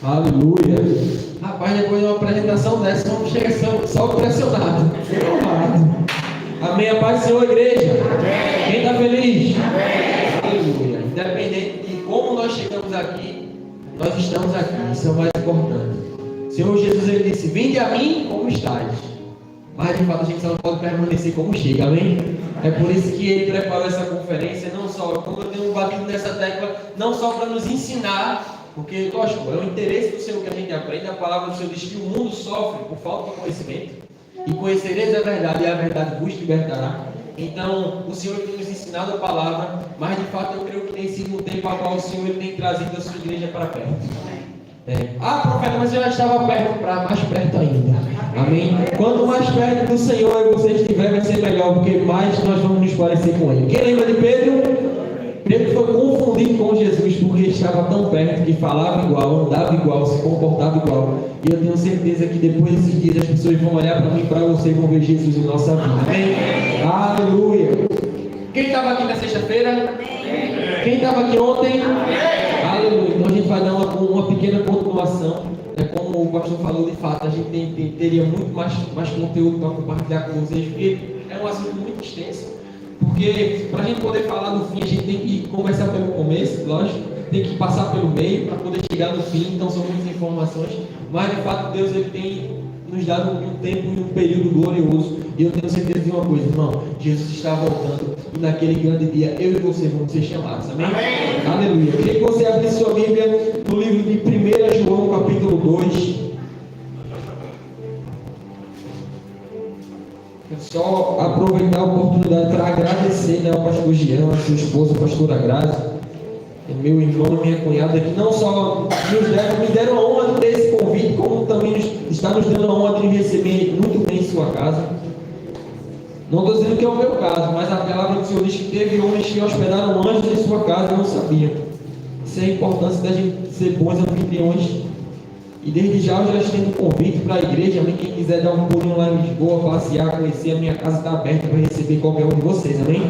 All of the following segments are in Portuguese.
Aleluia. Rapaz, depois de uma apresentação dessa, vamos chegar só pressionado. Amém. A paz do Senhor, igreja. Amém. Quem está feliz? Amém. Aleluia. Independente de como nós chegamos aqui, nós estamos aqui. Isso é o mais importante. O Senhor Jesus, ele disse: vinde a mim como estáis. Mas de fato a gente só não pode permanecer como chega, amém? É por isso que ele preparou essa conferência, não só, como eu tenho batido nessa tecla, não só para nos ensinar, porque, lógico, é o interesse do Senhor que a gente aprende. A palavra do Senhor diz que o mundo sofre por falta de conhecimento, e conhecereis a verdade, e a verdade vos libertará. Então, o Senhor tem nos ensinado a palavra, mas de fato eu creio que tem sido um tempo ao qual o Senhor ele tem trazido a sua igreja para perto. Profeta, mas eu já estava perto, para mais perto ainda. Amém? Quanto mais perto do Senhor você estiver, vai ser melhor, porque mais nós vamos nos parecer com Ele. Quem lembra de Pedro? Pedro foi confundido com Jesus porque estava tão perto que falava igual, andava igual, se comportava igual. E eu tenho certeza que depois desses dias as pessoas vão olhar para mim e para você e vão ver Jesus em nossa vida. Amém? Aleluia! Quem estava aqui na sexta-feira? Quem estava aqui ontem? Aleluia! Então a gente vai dar uma pequena continuação. Como o pastor falou, de fato, a gente teria muito mais conteúdo para compartilhar com vocês, porque é um assunto muito extenso. Porque para a gente poder falar do fim, a gente tem que começar pelo começo, lógico, tem que passar pelo meio para poder chegar no fim. Então são muitas informações, mas de fato Deus ele tem nos dado um tempo e um período glorioso. E eu tenho certeza de uma coisa, irmão: Jesus está voltando, e naquele grande dia eu e você vamos ser chamados, amém? Amém. Aleluia. Eu queria que você abrisse sua Bíblia no livro de 1 João capítulo 2. Só aproveitar a oportunidade para agradecer, ao pastor Jean, a sua esposa, a pastora Grazi, meu irmão e minha cunhada, que não só me deram a honra de ter esse convite, como também está nos dando a honra de me receber muito bem em sua casa. Não estou dizendo que é o meu caso, mas a palavra do Senhor diz que teve homens que hospedaram anjos em sua casa e não sabiam. Isso é a importância da gente ser bons anfitriões. E desde já eu já estendo um convite para a igreja. Quem quiser dar um pulinho lá em Lisboa, passear, conhecer, a minha casa está aberta para receber qualquer um de vocês, amém?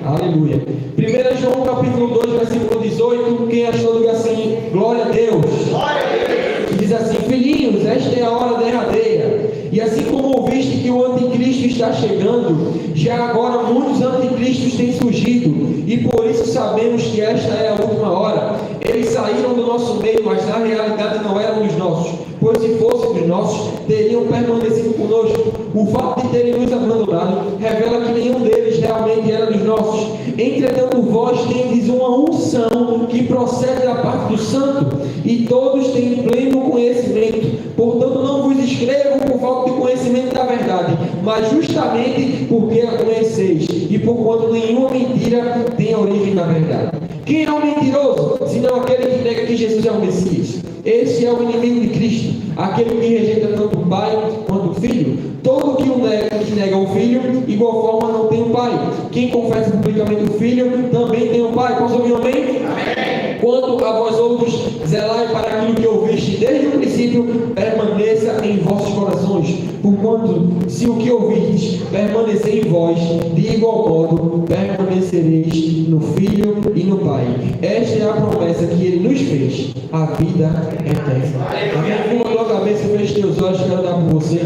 Aleluia. 1 João capítulo 2, versículo 18. Quem achou, diga assim: glória a Deus. Glória a Deus. E diz assim: filhinhos, esta é a hora derradeira. E assim como ouviste que o anticristo está chegando, já agora muitos anticristos têm surgido, e por isso sabemos que esta é a última hora. Eles saíram do nosso meio, mas na realidade não eram os nossos, pois se fossem os nossos, teriam permanecido conosco. O fato de terem nos abandonado revela que nenhum deles realmente era dos nossos. Entretanto, vós tendes uma unção que procede da parte do Santo, e todos têm pleno conhecimento. Portanto, não vos escrevo por falta de conhecimento da verdade, mas justamente porque a conheceis, e porquanto nenhuma mentira tem origem na verdade. Quem é o mentiroso, senão aquele que nega que Jesus é o Messias? Esse é o inimigo de Cristo, aquele que rejeita tanto o Pai quanto o Filho. Todo que nega o Filho, igual forma não tem o Pai. Quem confessa publicamente o Filho, também tem o Pai. Posso ouvir um amém? Amém. Quanto a vós outros, zelai para aquilo que ouviste desde o princípio, permaneça em vossos corações. Porquanto, se o que ouvistes permanecer em vós, de igual modo permanecereis no Filho e no Pai. Esta é a promessa que Ele nos fez, a vida eterna. Amém. Curva a tua cabeça, feche teus olhos, quero dar por você.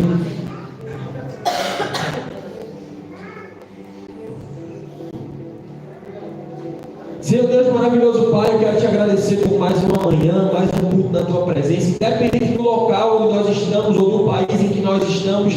Senhor Deus maravilhoso, Pai, eu quero te agradecer por mais uma manhã, mais um culto na tua presença. Independente do local onde nós estamos ou do país em que nós estamos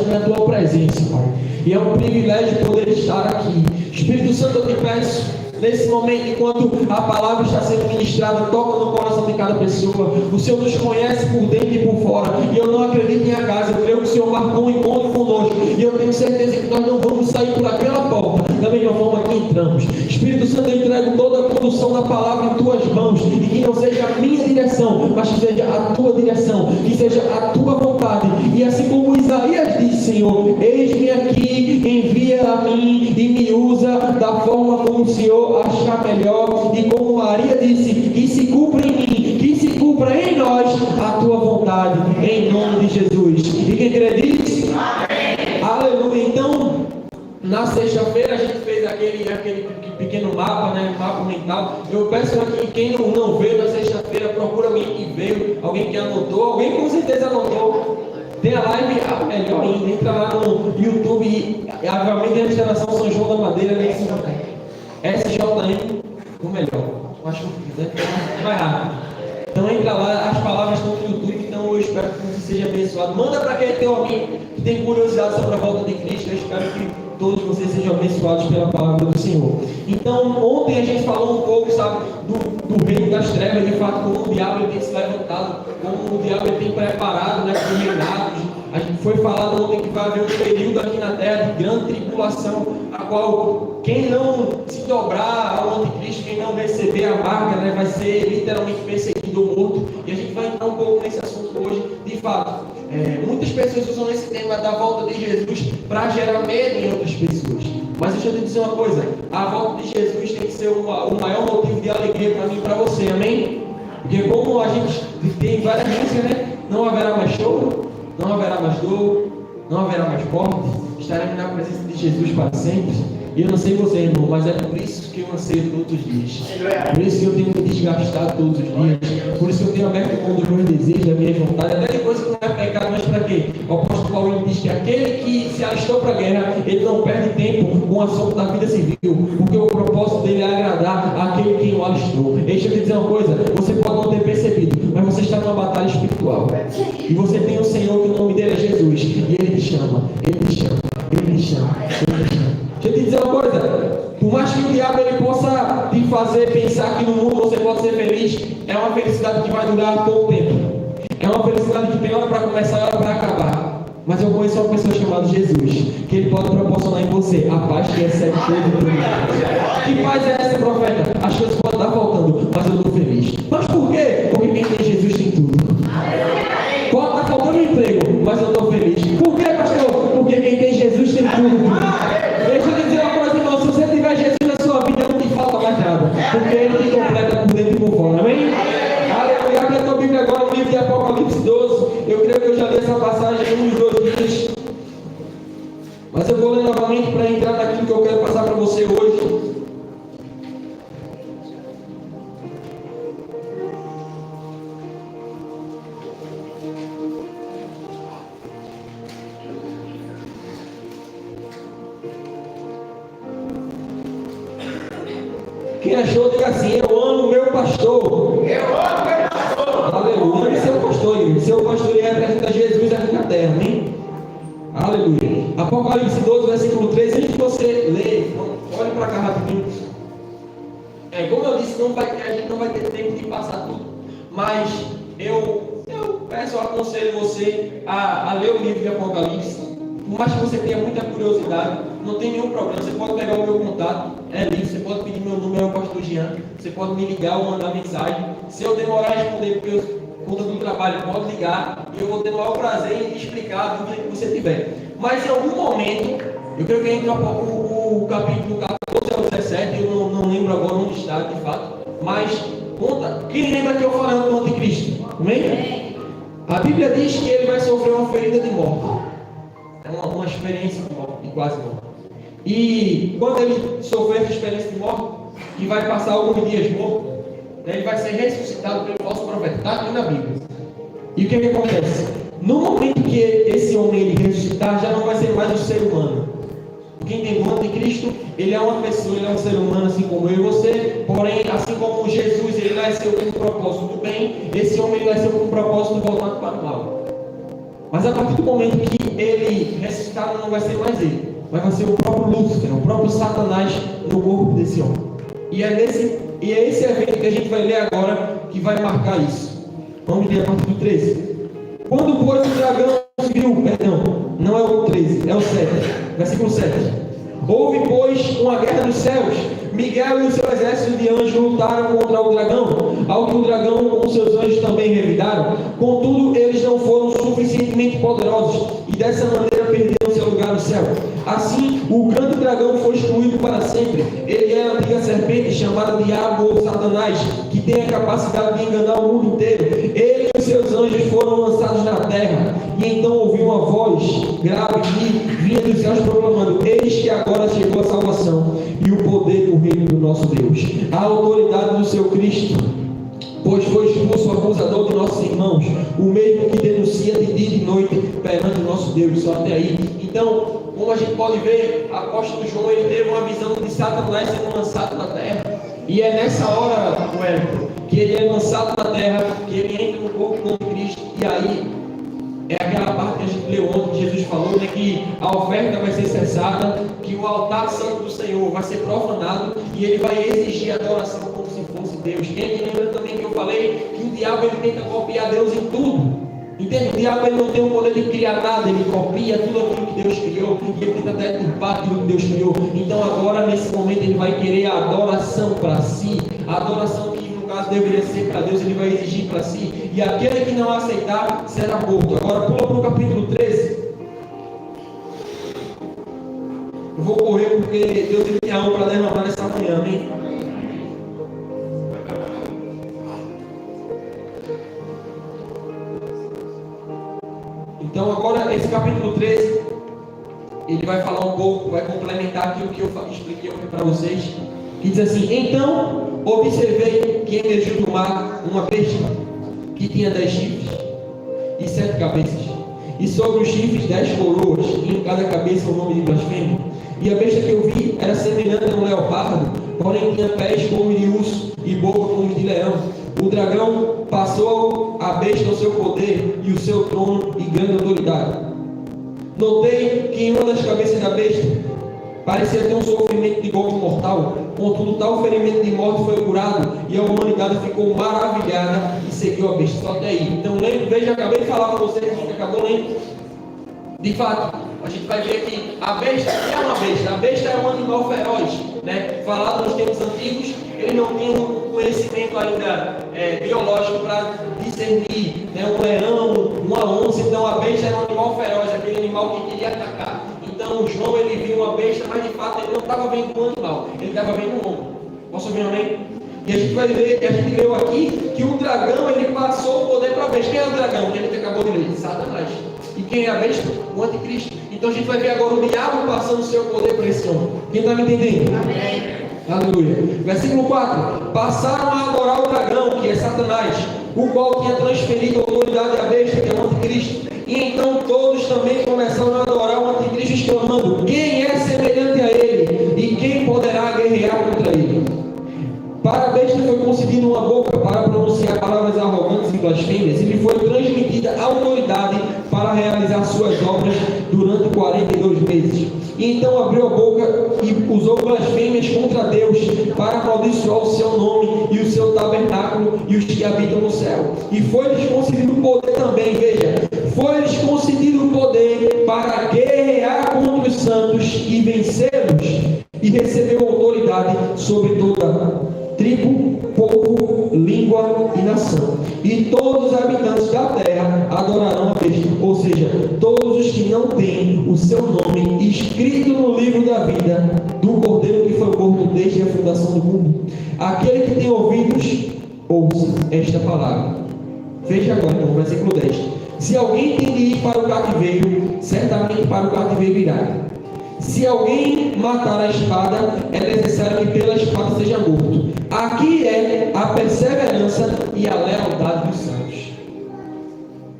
na tua presença, Pai. E é um privilégio poder estar aqui. Espírito Santo, eu te peço, nesse momento, enquanto a palavra está sendo ministrada, toca no coração de cada pessoa. O Senhor nos conhece por dentro e por fora, e eu não acredito em acaso. Eu creio que o Senhor marcou um encontro conosco, e eu tenho certeza que nós não vamos sair por aquela porta da mesma forma que entramos. Espírito Santo, eu entrego toda a condução da palavra em tuas mãos, e que não seja a minha direção, mas que seja a tua direção, que seja a tua vontade. E assim como Isaías disse: Senhor, eis-me aqui, envia a mim e me usa da forma como o Senhor achar melhor. E como Maria disse, que se cumpra em mim, que se cumpra em nós a tua vontade, em nome de Jesus. E quem crê diz? Amém. Aleluia. Então, na sexta-feira a gente fez aquele pequeno mapa, né? Mapa mental. Eu peço aqui, quem não veio na sexta-feira, procura alguém que veio, alguém que anotou, alguém com certeza anotou. Tem a live, melhor ainda, entra lá no YouTube e Avivamento e Restauração São João da Madeira, SJM, o melhor. Acho que né? Vai rápido. Então entra lá, as palavras estão no YouTube, então eu espero que você seja abençoado. Manda para quem tem alguém que tem curiosidade sobre a volta de Cristo. Eu espero que todos vocês sejam abençoados pela palavra do Senhor. Então, ontem a gente falou um pouco, sabe, do reino das trevas, de fato, como o diabo ele tem se levantado, como o diabo ele tem preparado, né, para os reinados. A gente foi falado ontem que vai haver um período aqui na terra de grande tribulação, a qual quem não se dobrar ao anticristo, quem não receber a marca, né, vai ser literalmente perseguido ou morto. E a gente vai entrar um pouco nesse assunto hoje. De fato, muitas pessoas usam esse tema da volta de Jesus para gerar medo em outras pessoas. Mas deixa eu te dizer uma coisa, a volta de Jesus tem que ser o maior motivo de alegria para mim e para você, amém? Porque como a gente tem várias músicas, né? Não haverá mais choro, não haverá mais dor, não haverá mais morte, estaremos na presença de Jesus para sempre. E eu não sei você, irmão, mas é por isso que eu anseio todos os dias. Por isso que eu tenho me desgastado todos os dias. Por isso que eu tenho aberto mão dos meus desejos, da minha vontade, até de coisa que não é pecado, mas para quê? O apóstolo Paulo diz que aquele que se alistou para a guerra, ele não perde tempo com o assunto da vida civil, porque o propósito dele é agradar aquele que o alistou. Deixa eu te dizer uma coisa, você pode não ter percebido, mas você está numa batalha espiritual. E você tem um Senhor que o nome dele é Jesus. E ele te chama, ele te chama, ele te chama, ele te chama. Deixa eu te dizer uma coisa, por mais que o diabo ele possa te fazer pensar que no mundo você pode ser feliz, é uma felicidade que vai durar pouco tempo. É uma felicidade que tem hora para começar e hora para acabar. Mas eu conheço uma pessoa chamada Jesus, que ele pode proporcionar em você a paz que excede todo o mundo. Que paz é essa, profeta? As coisas podem estar faltando, mas eu estou feliz. Mas por quê? Porque quem tem Jesus tem tudo. Pode estar faltando emprego, mas eu estou feliz. Por quê, pastor? Porque quem tem Jesus tem tudo. Deixa eu dizer uma coisa, irmão, se você tiver Jesus na sua vida, não te falta mais nada, porque ele te completa por dentro e por fora, amém? Aleluia, abre a tua Bíblia agora no livro de Apocalipse 12, eu creio que eu já li essa passagem em uns 2 dias, mas eu vou ler novamente para entrar naquilo que eu quero passar para você hoje. Quem achou, diga assim: eu amo meu pastor. Eu amo meu pastor. Aleluia. Ame seu pastor, irmão. Seu pastor ele representa Jesus aqui na terra, amém? Aleluia. Apocalipse 12, versículo 3. Antes de você ler, olhe para cá rapidinho. Como eu disse, a gente não vai ter tempo de passar tudo. Mas eu peço, eu aconselho você a ler o livro de Apocalipse. Por mais que você tenha muita curiosidade, não tem nenhum problema. Você pode pegar o meu contato, é livre. Você pode pedir meu número, é o pastor Jean. Você pode me ligar ou mandar mensagem. Se eu demorar a responder, porque eu conta do trabalho, pode ligar. E eu vou ter o maior prazer em explicar a dúvida que você tiver. Mas em algum momento, eu creio que entra o capítulo 14 ao 17, eu não lembro agora onde está, de fato. Mas, conta, quem lembra que eu falei do anticristo? Amém? A Bíblia diz que ele vai sofrer uma ferida de morte. É uma experiência de morte, de quase morte. E quando ele sofrer essa experiência de morte, que vai passar alguns dias morto, ele vai ser ressuscitado pelo nosso profeta. Está aqui na Bíblia. E o que acontece? No momento que esse homem ele ressuscitar, já não vai ser mais um ser humano. Porque entende, o anticristo, ele é uma pessoa, ele é um ser humano assim como eu e você. Porém, assim como Jesus, ele nasceu com um propósito do bem, esse homem ele nasceu com um propósito voltado para o mal. Mas a partir do momento que ele ressuscitar, não vai ser mais ele, mas vai ser o próprio Lúcifer, o próprio Satanás no corpo desse homem. E é esse evento que a gente vai ler agora que vai marcar isso. Vamos ler a partir do 13. Quando, pois, o dragão viu, não é o 13, é o 7, versículo 7. Houve, pois, uma guerra dos céus. Miguel e o seu exército de anjos lutaram contra o dragão, ao que o dragão com seus anjos também revidaram. Contudo, eles não foram suficientemente poderosos, e dessa maneira perderam seu lugar no céu. Assim, o grande dragão foi excluído para sempre. Ele é a antiga serpente, chamada Diabo ou Satanás, que tem a capacidade de enganar o mundo inteiro. Ele e os seus anjos foram lançados na terra, e então ouviu uma voz grave que vinha dos céus proclamando: eis que agora chegou a salvação e o poder do reino do nosso Deus, a autoridade do seu Cristo, pois foi expulso o acusador de nossos irmãos, o mesmo que denuncia de dia e de noite perante o nosso Deus. Só até aí. Então, como a gente pode ver, o apóstolo João, ele teve uma visão de Satanás sendo lançado na terra, e é nessa hora, Wellington, que ele é lançado na terra, que ele entra no corpo do Cristo, e aí é aquela parte que a gente leu ontem, que Jesus falou, né, que a oferta vai ser cessada, que o altar santo do Senhor vai ser profanado, e ele vai exigir adoração como se fosse Deus. Quem lembra também que eu falei que o diabo ele tenta copiar Deus em tudo? Entende? O diabo ele não tem o poder de criar nada, ele copia tudo aquilo que Deus criou, e ele tenta deturpar aquilo que Deus criou. Então agora, nesse momento, ele vai querer a adoração para si, a adoração que no caso deveria ser para Deus, ele vai exigir para si, e aquele que não aceitar será morto. Agora pula para o capítulo 13. Eu vou correr porque Deus tem algo para derramar nessa manhã, amém? Então agora esse capítulo 13, ele vai falar um pouco, vai complementar aquilo que eu expliquei para vocês, que diz assim: então observei que emergiu do mar uma besta, que tinha 10 chifres e 7 cabeças, e sobre os chifres 10 coroas, e em cada cabeça o nome de blasfêmia. E a besta que eu vi era semelhante a um leopardo, porém tinha pés como de urso e boca como de leão. O dragão passou a besta ao seu poder e o seu trono e grande autoridade. Notei que em uma das cabeças da besta parecia ter um sofrimento de golpe mortal, contudo tal ferimento de morte foi curado, e a humanidade ficou maravilhada e seguiu a besta. Só até aí. Então veja, acabei de falar para vocês, a gente acabou lendo. De fato, a gente vai ver que a besta é uma besta. A besta é um animal feroz, né? Falado nos tempos antigos, ele não tinha um conhecimento ainda biológico para discernir, né? Um leão, uma onça. Então a besta era um animal feroz, aquele animal que queria atacar. Então João ele viu uma besta, mas de fato ele não estava vendo um animal, ele estava vendo um homem. Posso ouvir um amém? E a gente vai ver, a gente leu aqui que o dragão ele passou o poder para a besta. Quem é o dragão? Que a gente acabou de ler? Satanás. E quem é a besta? O anticristo. Então a gente vai ver agora o diabo passando o seu poder para esse homem. Quem está me entendendo? Amém. Aleluia. Versículo 4. Passaram a adorar o dragão, que é Satanás, o qual tinha transferido a autoridade à besta, que é o anticristo. E então todos também começaram a adorar o anticristo, exclamando: quem é semelhante a ele? E quem poderá guerrear contra ele? Para a besta foi concedida uma boca para pronunciar palavras arrogantes e blasfêmias, e lhe foi transmitida autoridade para realizar suas obras durante 42 meses. E então abriu a boca e usou blasfêmias contra Deus para amaldiçoar o seu nome e o seu tabernáculo e os que habitam no céu. E foi-lhes concedido o poder também, veja, foi-lhes concedido o poder para guerrear contra os santos e vencê-los, e recebeu autoridade sobre toda tribo, povo, língua e nação. E todos os habitantes da terra adorarão a besta, ou seja, todos os que não têm o seu nome escrito no livro da vida do Cordeiro que foi morto desde a fundação do mundo. Aquele que tem ouvidos, ouça esta palavra. Veja agora, então, versículo 10. Se alguém tem de ir para o cativeiro, certamente para o cativeiro irá. Se alguém matar a espada, é necessário que pela espada seja morto. Aqui é a perseverança e a lealdade dos santos.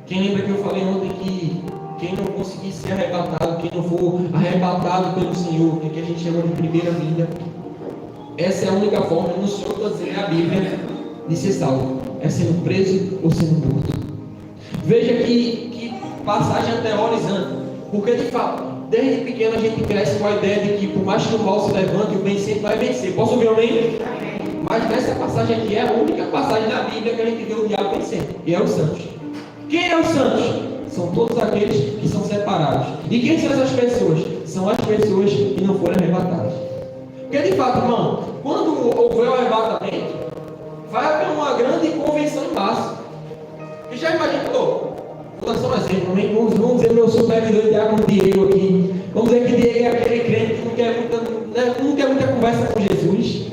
Quem lembra que eu falei ontem que quem não conseguir ser arrebatado, quem não for arrebatado pelo Senhor, que a gente chama de primeira vinda, essa é a única forma, no Senhor está dizendo a Bíblia, de ser salvo, é sendo preso ou sendo morto. Veja que passagem aterrorizante, porque de fato, desde pequeno a gente cresce com a ideia de que por mais que o mal se levante, o bem sempre vai vencer. Posso ouvir um amém? Mas nessa passagem aqui é a única passagem da Bíblia que a gente vê o diabo vencendo, e é os santos. Quem é os santos? São todos aqueles que são separados. E quem são essas pessoas? São as pessoas que não foram arrebatadas. Porque de fato, irmão, quando houver o arrebatamento, vai haver uma grande convenção em massa. E já imaginou? Vou dar só um exemplo, vamos dizer meu supervisor de diácono Diego aqui. Vamos dizer que Diego é aquele crente que não quer muita conversa com Jesus.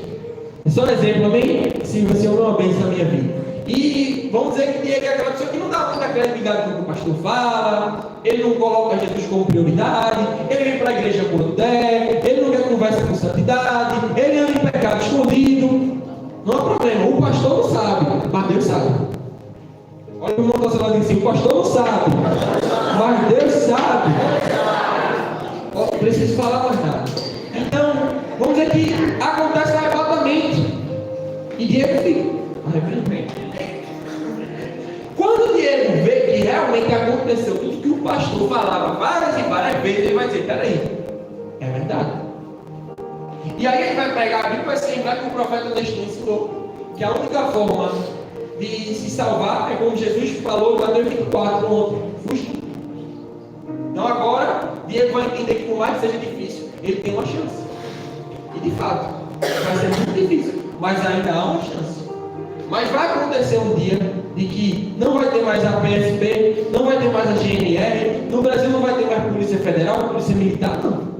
Só um exemplo, amém? Se você é uma bênção na minha vida. E vamos dizer que Diego é aquela pessoa que não dá muita credibilidade no que o pastor fala, ele não coloca Jesus como prioridade, ele vem para a igreja quando der, ele não quer conversa com santidade, ele anda em pecado escondido. Não há problema, o pastor não sabe, mas Deus sabe. Olha o irmão do seu lado e diz assim: o pastor não sabe, mas Deus sabe. Não preciso falar mais nada. Então, vamos dizer que acontece arrebatamento. E Diego fica arrependimento. Quando Diego vê que realmente aconteceu tudo que o pastor falava várias e várias vezes, ele vai dizer: peraí, é verdade. E aí ele vai pegar a Bíblia e vai se lembrar que o profeta Nestor ensinou que a única forma de se salvar é como Jesus falou em Mateus 24 ontem: fuja. Então agora Diego vai entender que por mais que seja difícil, ele tem uma chance. E de fato, vai ser muito difícil, mas ainda há uma chance. Mas vai acontecer um dia de que não vai ter mais a PSP, não vai ter mais a GNR, no Brasil não vai ter mais Polícia Federal, Polícia Militar, não.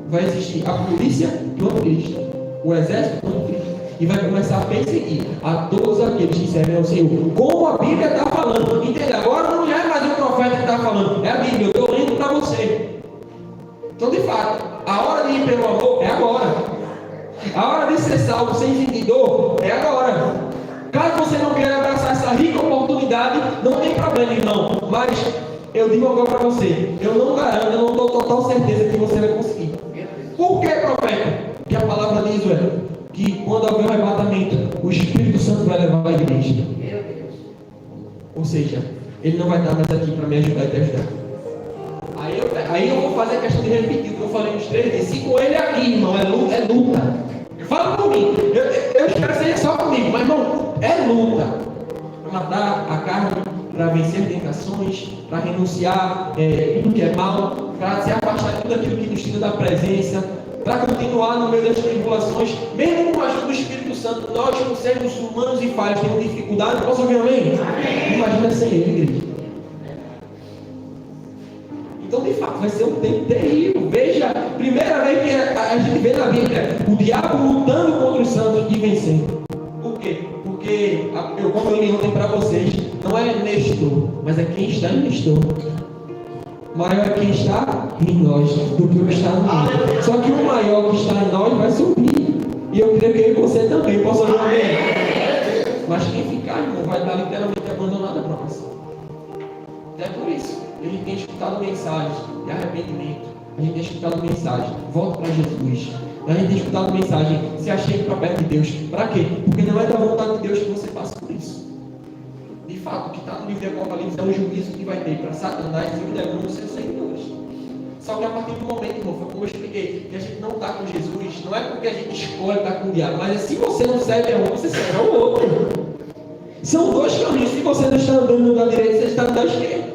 Vai existir a polícia do Anticristo, o exército do Anticristo, e vai começar a perseguir a todos aqueles que servem ao Senhor, como a Bíblia está falando. Entende? Agora não é mais o profeta que está falando, é a Bíblia, eu estou lendo para você. Então, de fato, a hora de ir pelo amor é agora. A hora de ser salvo sem sentir dor é agora. Caso você não queira abraçar essa rica oportunidade, não tem problema, irmão. Mas eu digo agora para você, eu não garanto, eu não dou total certeza que você vai conseguir. Por que, profeta? Porque a palavra diz, que quando houver o arrebatamento, o Espírito Santo vai levar a igreja. Ou seja, ele não vai estar mais aqui para me ajudar e te ajudar. Aí eu vou fazer a questão de repetir o que eu falei nos 3 dias. Se com ele aqui, irmão, é luta. Fala comigo. Eu espero que seja só comigo, mas irmão, é luta. Para matar a carne, para vencer tentações, para renunciar tudo que é mal, para se afastar de tudo aquilo que nos tira da presença, para continuar no meio das tribulações, mesmo com a ajuda do Espírito Santo. Nós, por sermos humanos e falhos, temos dificuldade. Posso ouvir amém? Amém. Imagina sem ele, igreja. Então, de fato, vai ser um tempo terrível. Veja, primeira vez que a gente vê na Bíblia o diabo lutando contra os santos e vencendo. Por quê? Porque, como eu li ontem para vocês, não é Nestor, mas é quem está em Nestor. Maior é quem está em nós do que o que está no mundo. Só que o maior que está em nós vai subir. E eu creio que eu e você também. Posso ouvir amém? Mas quem ficar, irmão, vai estar literalmente abandonado a promessa. É por isso. A gente tem escutado mensagens de arrependimento. A gente tem escutado mensagens: volta para Jesus. A gente tem escutado mensagem: se achegue para perto de Deus. Para quê? Porque não é da vontade de Deus que você passe por isso. De fato, o que está no livro de Apocalipse é o juízo que vai ter para Satanás e o demônio seus seguidores. Só que a partir do momento, irmão, foi como eu expliquei, que a gente não está com Jesus, não é porque a gente escolhe estar com o diabo, mas é se você não serve a um, você serve ao outro. São dois caminhos. Se você não está andando no da direita, você está no da esquerda.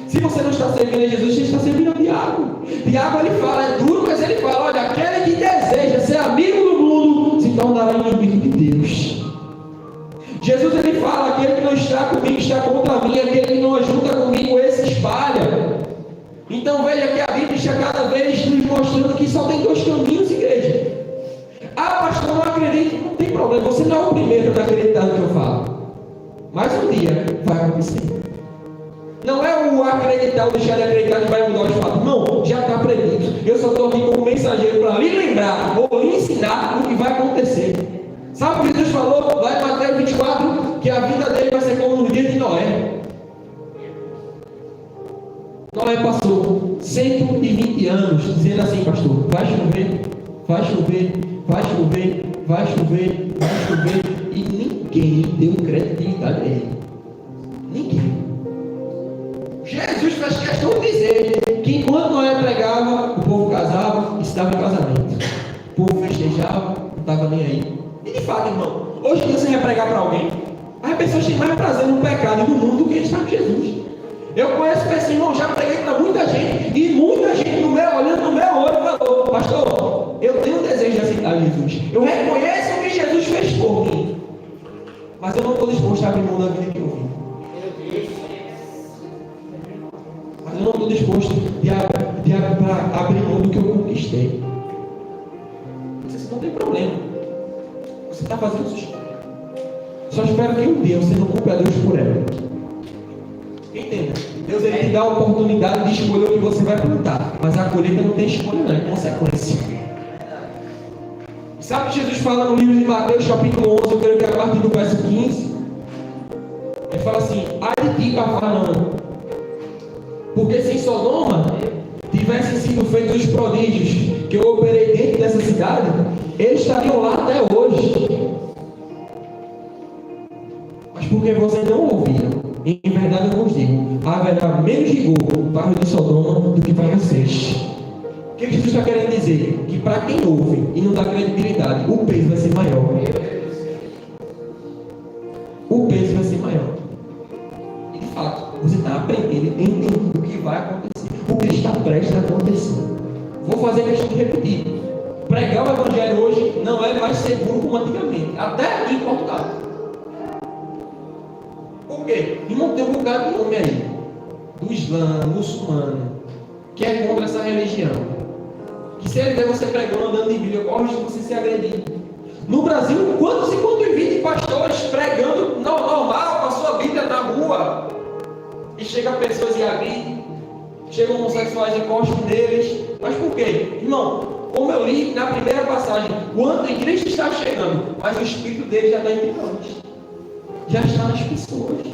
Se você não está servindo a Jesus, você está servindo ao diabo. O diabo, ele fala, é duro, mas ele fala: olha, aquele que deseja ser amigo do mundo se tornará inimigo de Deus. Jesus, ele fala: aquele que não está comigo está contra mim, aquele que não ajunta comigo, esse espalha. Então veja que a Bíblia está cada vez nos mostrando que só tem 2 caminhos, igreja. Ah, pastor, não acredito. Não tem problema, você não é o primeiro a acreditar no que eu falo. Mas um dia vai acontecer. Não é o acreditar ou deixar de acreditar que vai mudar os fatos. Não, já está predito. Eu só estou aqui como mensageiro para lhe lembrar ou lhe ensinar o que vai acontecer. Sabe o que Jesus falou lá em Mateus 24? Que a vida dele vai ser como no dia de Noé. Noé passou 120 anos dizendo assim: pastor, vai chover, vai chover, vai chover, vai chover, vai chover. E ninguém deu credibilidade a ele. Ninguém. Jesus faz questão de dizer que enquanto Noé pregava, o povo casava e estava em casamento. O povo festejava, não estava nem aí. E de fato, irmão, hoje em dia você vai pregar para alguém, as pessoas têm mais prazer no pecado e no mundo do que estar com Jesus. Eu conheço pessoas, irmão, já preguei para muita gente, e muita gente olhando no meu olho falou: pastor, eu tenho um desejo de aceitar Jesus. Eu reconheço o que Jesus fez por mim, mas eu não estou disposto a abrir mão da vida que eu vivo. Mas eu não estou disposto a abrir mão do que eu conquistei. Isso não tem problema. está fazendo sua história. Só espero que um dia você não culpe a Deus por ela. Entenda? Deus ele te dá a oportunidade de escolher o que você vai plantar. Mas a colheita não tem escolha, não, é consequência. Sabe o que Jesus fala no livro de Mateus, capítulo 11, eu creio que é a partir do verso 15? Ele fala assim: ai de ti, Cafarnaum, porque se em Sodoma tivessem sido feitos os prodígios que eu operei dentro dessa cidade, eles estariam lá até hoje. Mas porque vocês não ouviram, em verdade eu vos digo, haverá menos rigor no bairro de Sodoma do que para vocês. O que Jesus está querendo dizer? Que para quem ouve e não dá credibilidade, o peso vai ser maior. O peso vai ser maior. E de fato, você está aprendendo, entendendo o que vai acontecer, o que está prestes a acontecer. Vou fazer questão de repetir. Pregar o Evangelho hoje não é mais seguro como antigamente, até aqui em Portugal. Por quê? Irmão, tem um bocado de homem aí, do Islã, muçulmano, que é contra essa religião. Que se ele ver você pregando, andando de Bíblia, corre de você ser agredido. No Brasil, quantos e quantos vídeos de pastores pregando normal, com a sua Bíblia na rua, e chega pessoas e agridem, chegam homossexuais e encostam neles. Mas por quê? Irmão, como eu li na primeira passagem, o anticristo está chegando, mas o espírito dele já está entre nós, já está nas pessoas.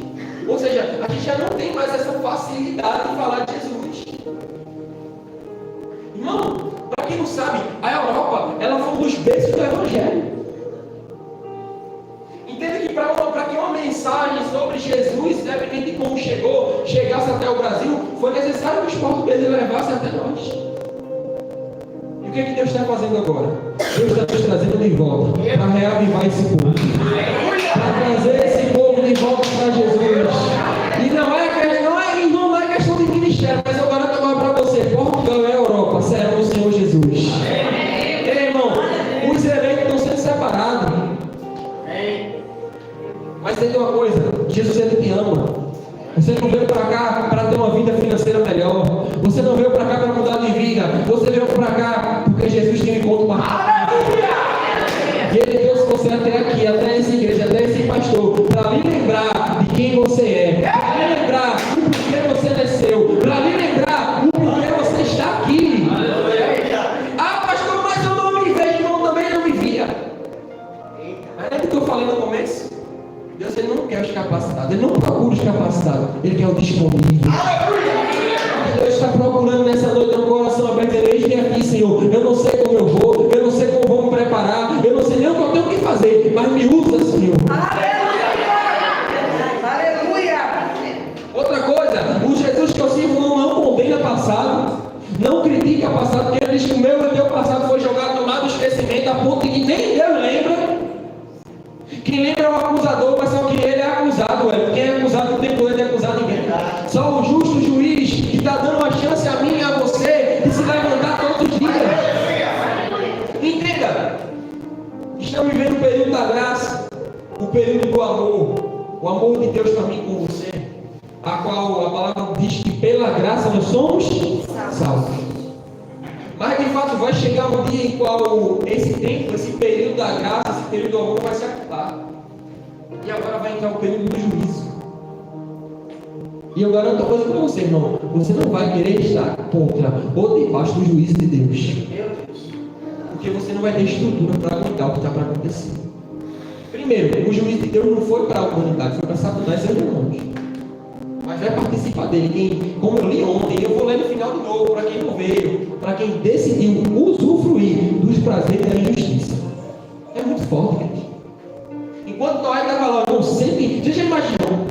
Ou seja, a gente já não tem mais essa facilidade de falar de Jesus. Irmão, para quem não sabe, a Europa, ela foi um dos berços do Evangelho. Entenda que para que uma mensagem sobre Jesus, independente de como chegou, chegasse até o Brasil, foi necessário que os portugueses levassem até nós. E o que Deus está fazendo agora? Deus está nos trazendo de volta para reavivar esse povo, para trazer esse povo de volta para Jesus. E não é questão de ministério, mas eu garanto agora para você: Portugal e a Europa serão o Senhor Jesus. Ei, irmão, os eleitos estão sendo separados. Mas tem uma coisa: Jesus ele te ama. Você não veio para cá para ter uma vida financeira melhor. Você não veio para cá para mudar de vida. Você veio para cá porque Jesus tem um encontro marcado. E Ele trouxe você até aqui, até essa igreja, até esse pastor, para lhe lembrar de quem você é, para lhe lembrar do porquê você nasceu, para lhe lembrar do porquê você está aqui. Ah, pastor, mas eu não me vejo, irmão, também não me via. Mas lembra que eu falei no começo? Deus ele não quer os capacitados, Ele não procura os capacitados, Ele quer o disponível. Deus está procurando nessa noite um coração aberto. Eis-me aqui, Senhor. Eu não sei como eu vou, eu não sei como vou me preparar, eu não sei nem o que eu tenho que fazer, mas me usa, Senhor. Aleluia! Outra coisa, o Jesus que eu sirvo não condena passado, não critica passado, porque Ele diz que o meu e teu passado foi jogado no mar do esquecimento, a ponto de que nem Deus lembra. Quem lembra é o acusador, mas só que ele é acusado. Quem é acusado não tem poder de acusar ninguém. Só o justo juiz que está dando uma chance a mim e a você de se levantar todos os dias. Entenda, estamos vivendo o período da graça, o período do amor, o amor de Deus para mim com você, a qual a palavra diz que pela graça nós somos salvos. Mas de fato vai chegar um dia em qual esse tempo, esse período da graça, esse período do amor vai se acabar. E agora vai entrar o período do juízo. E eu garanto uma coisa para você, irmão: você não vai querer estar contra ou debaixo do juízo de Deus. Porque você não vai ter estrutura para aguentar o que está para acontecer. Primeiro, o juízo de Deus não foi para a humanidade, foi para Satanás e seus irmãos. Mas vai participar dele. Como eu li ontem, eu vou ler no final de novo, para quem não veio, para quem decidiu usufruir dos prazeres da injustiça. É muito forte, gente. Enquanto Noé estava lá, não sempre. Você já imaginou?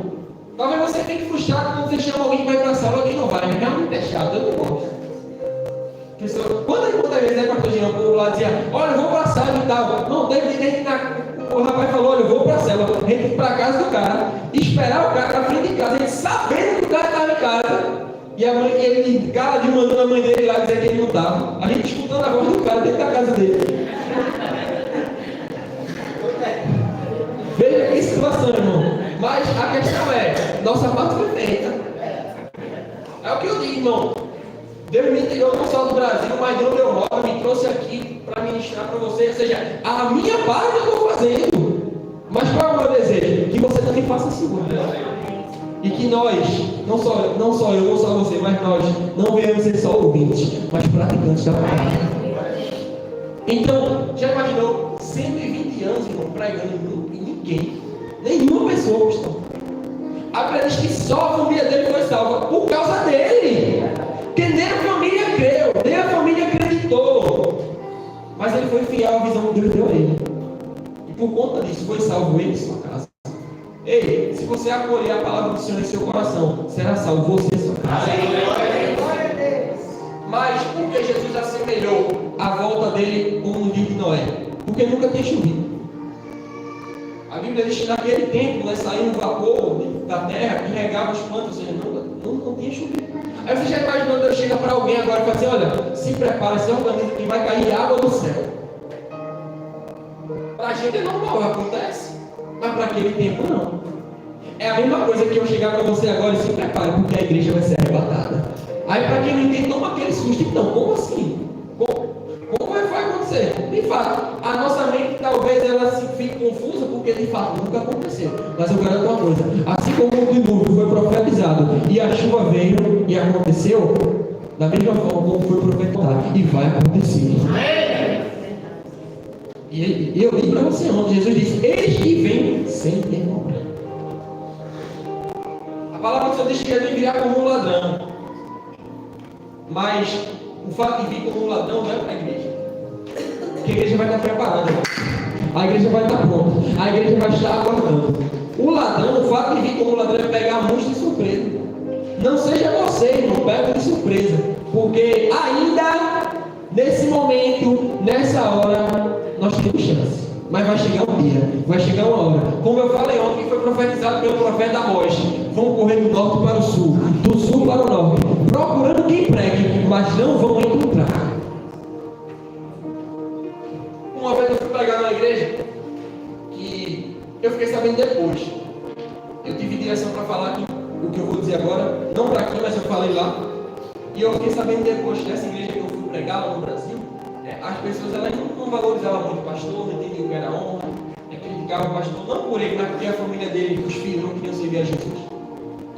Talvez você fique frustrado quando você chama alguém para ir para a sala, alguém não vai. Realmente é chato, eu não gosto. Quantas vezes pastor Jean, o povo lá dizia: olha, eu vou para a sala e tal. Não, o rapaz falou: olha, eu vou para a cela, a gente ir para a casa do cara, esperar o cara na frente de casa, a gente sabendo que o cara estava em casa, e a mãe, ele, cara de mandando a mãe dele lá dizer que ele não estava, a gente escutando a voz do cara dentro da casa dele. Veja que situação, irmão. Mas a questão é: nossa parte foi feita. É o que eu digo, irmão. Deus me tirou não só do Brasil, mas de onde eu moro, me trouxe aqui para ministrar para vocês. Ou seja, a minha parte eu vou fazer. fazendo. Mas qual é o meu desejo? Que você também faça assim. E que nós, não só eu, não só você, mas nós, não venhamos ser só ouvintes, mas praticantes da palavra. Então, já imaginou 120 anos, irmão, pregando e ninguém, nenhuma pessoa cristã. A Bíblia diz que só a família dele foi salva por causa dele. Porque nem a família creu, nem a família acreditou. Mas ele foi fiel à visão que Deus deu a ele. E por conta disso, foi salvo ele e sua casa. Ei, se você acolher a palavra do Senhor em seu coração, será salvo você e sua casa. Mas por que Jesus assemelhou a volta dele como no dia de Noé? Porque nunca tem chovido. A Bíblia diz que naquele tempo, né, saiu um vapor da terra que regava as plantas, ou seja, não tinha chovido. Aí você já imaginou, Deus chega para alguém agora e fala assim: olha, se prepara, se organiza que vai cair água do céu. Para a gente é normal, acontece. Mas para aquele tempo não. É a mesma coisa que eu chegar para você agora e se prepare, porque a igreja vai ser arrebatada. Aí para quem não entende, toma aquele susto. Então, como assim? Como vai acontecer? De fato, a nossa mente talvez ela se fique confusa, porque de fato nunca aconteceu. Mas eu garanto uma coisa: assim como o dilúvio foi profetizado e a chuva veio e aconteceu, da mesma forma como foi profetizado e vai acontecer. E eu li para você ontem, Jesus disse: eis que vem sem demora. A palavra do Senhor diz que Jesus virá como um ladrão. Mas o fato de vir como um ladrão não é para a igreja. Porque a igreja vai estar preparada. A igreja vai estar pronta. A igreja vai estar aguardando. O ladrão, o fato de vir como um ladrão é pegar muitos de surpresa. Não seja você, irmão, pega de surpresa. Porque ainda nesse momento, nessa hora, nós temos chance. Mas vai chegar um dia, vai chegar uma hora. Como eu falei ontem, que foi profetizado pelo profeta Amós: vão correr do norte para o sul, do sul para o norte, procurando quem pregue, mas não vão encontrar. Uma vez eu fui pregar na igreja, que eu fiquei sabendo depois. Eu tive direção para falar aqui, o que eu vou dizer agora, não para aqui, mas eu falei lá. E eu fiquei sabendo depois que essa igreja que eu fui pregar lá no Brasil, as pessoas elas não valorizavam muito o pastor, não entendiam o que era honra, criticavam o pastor, não por ele, mas porque a família dele, os filhos, não queriam servir a Jesus.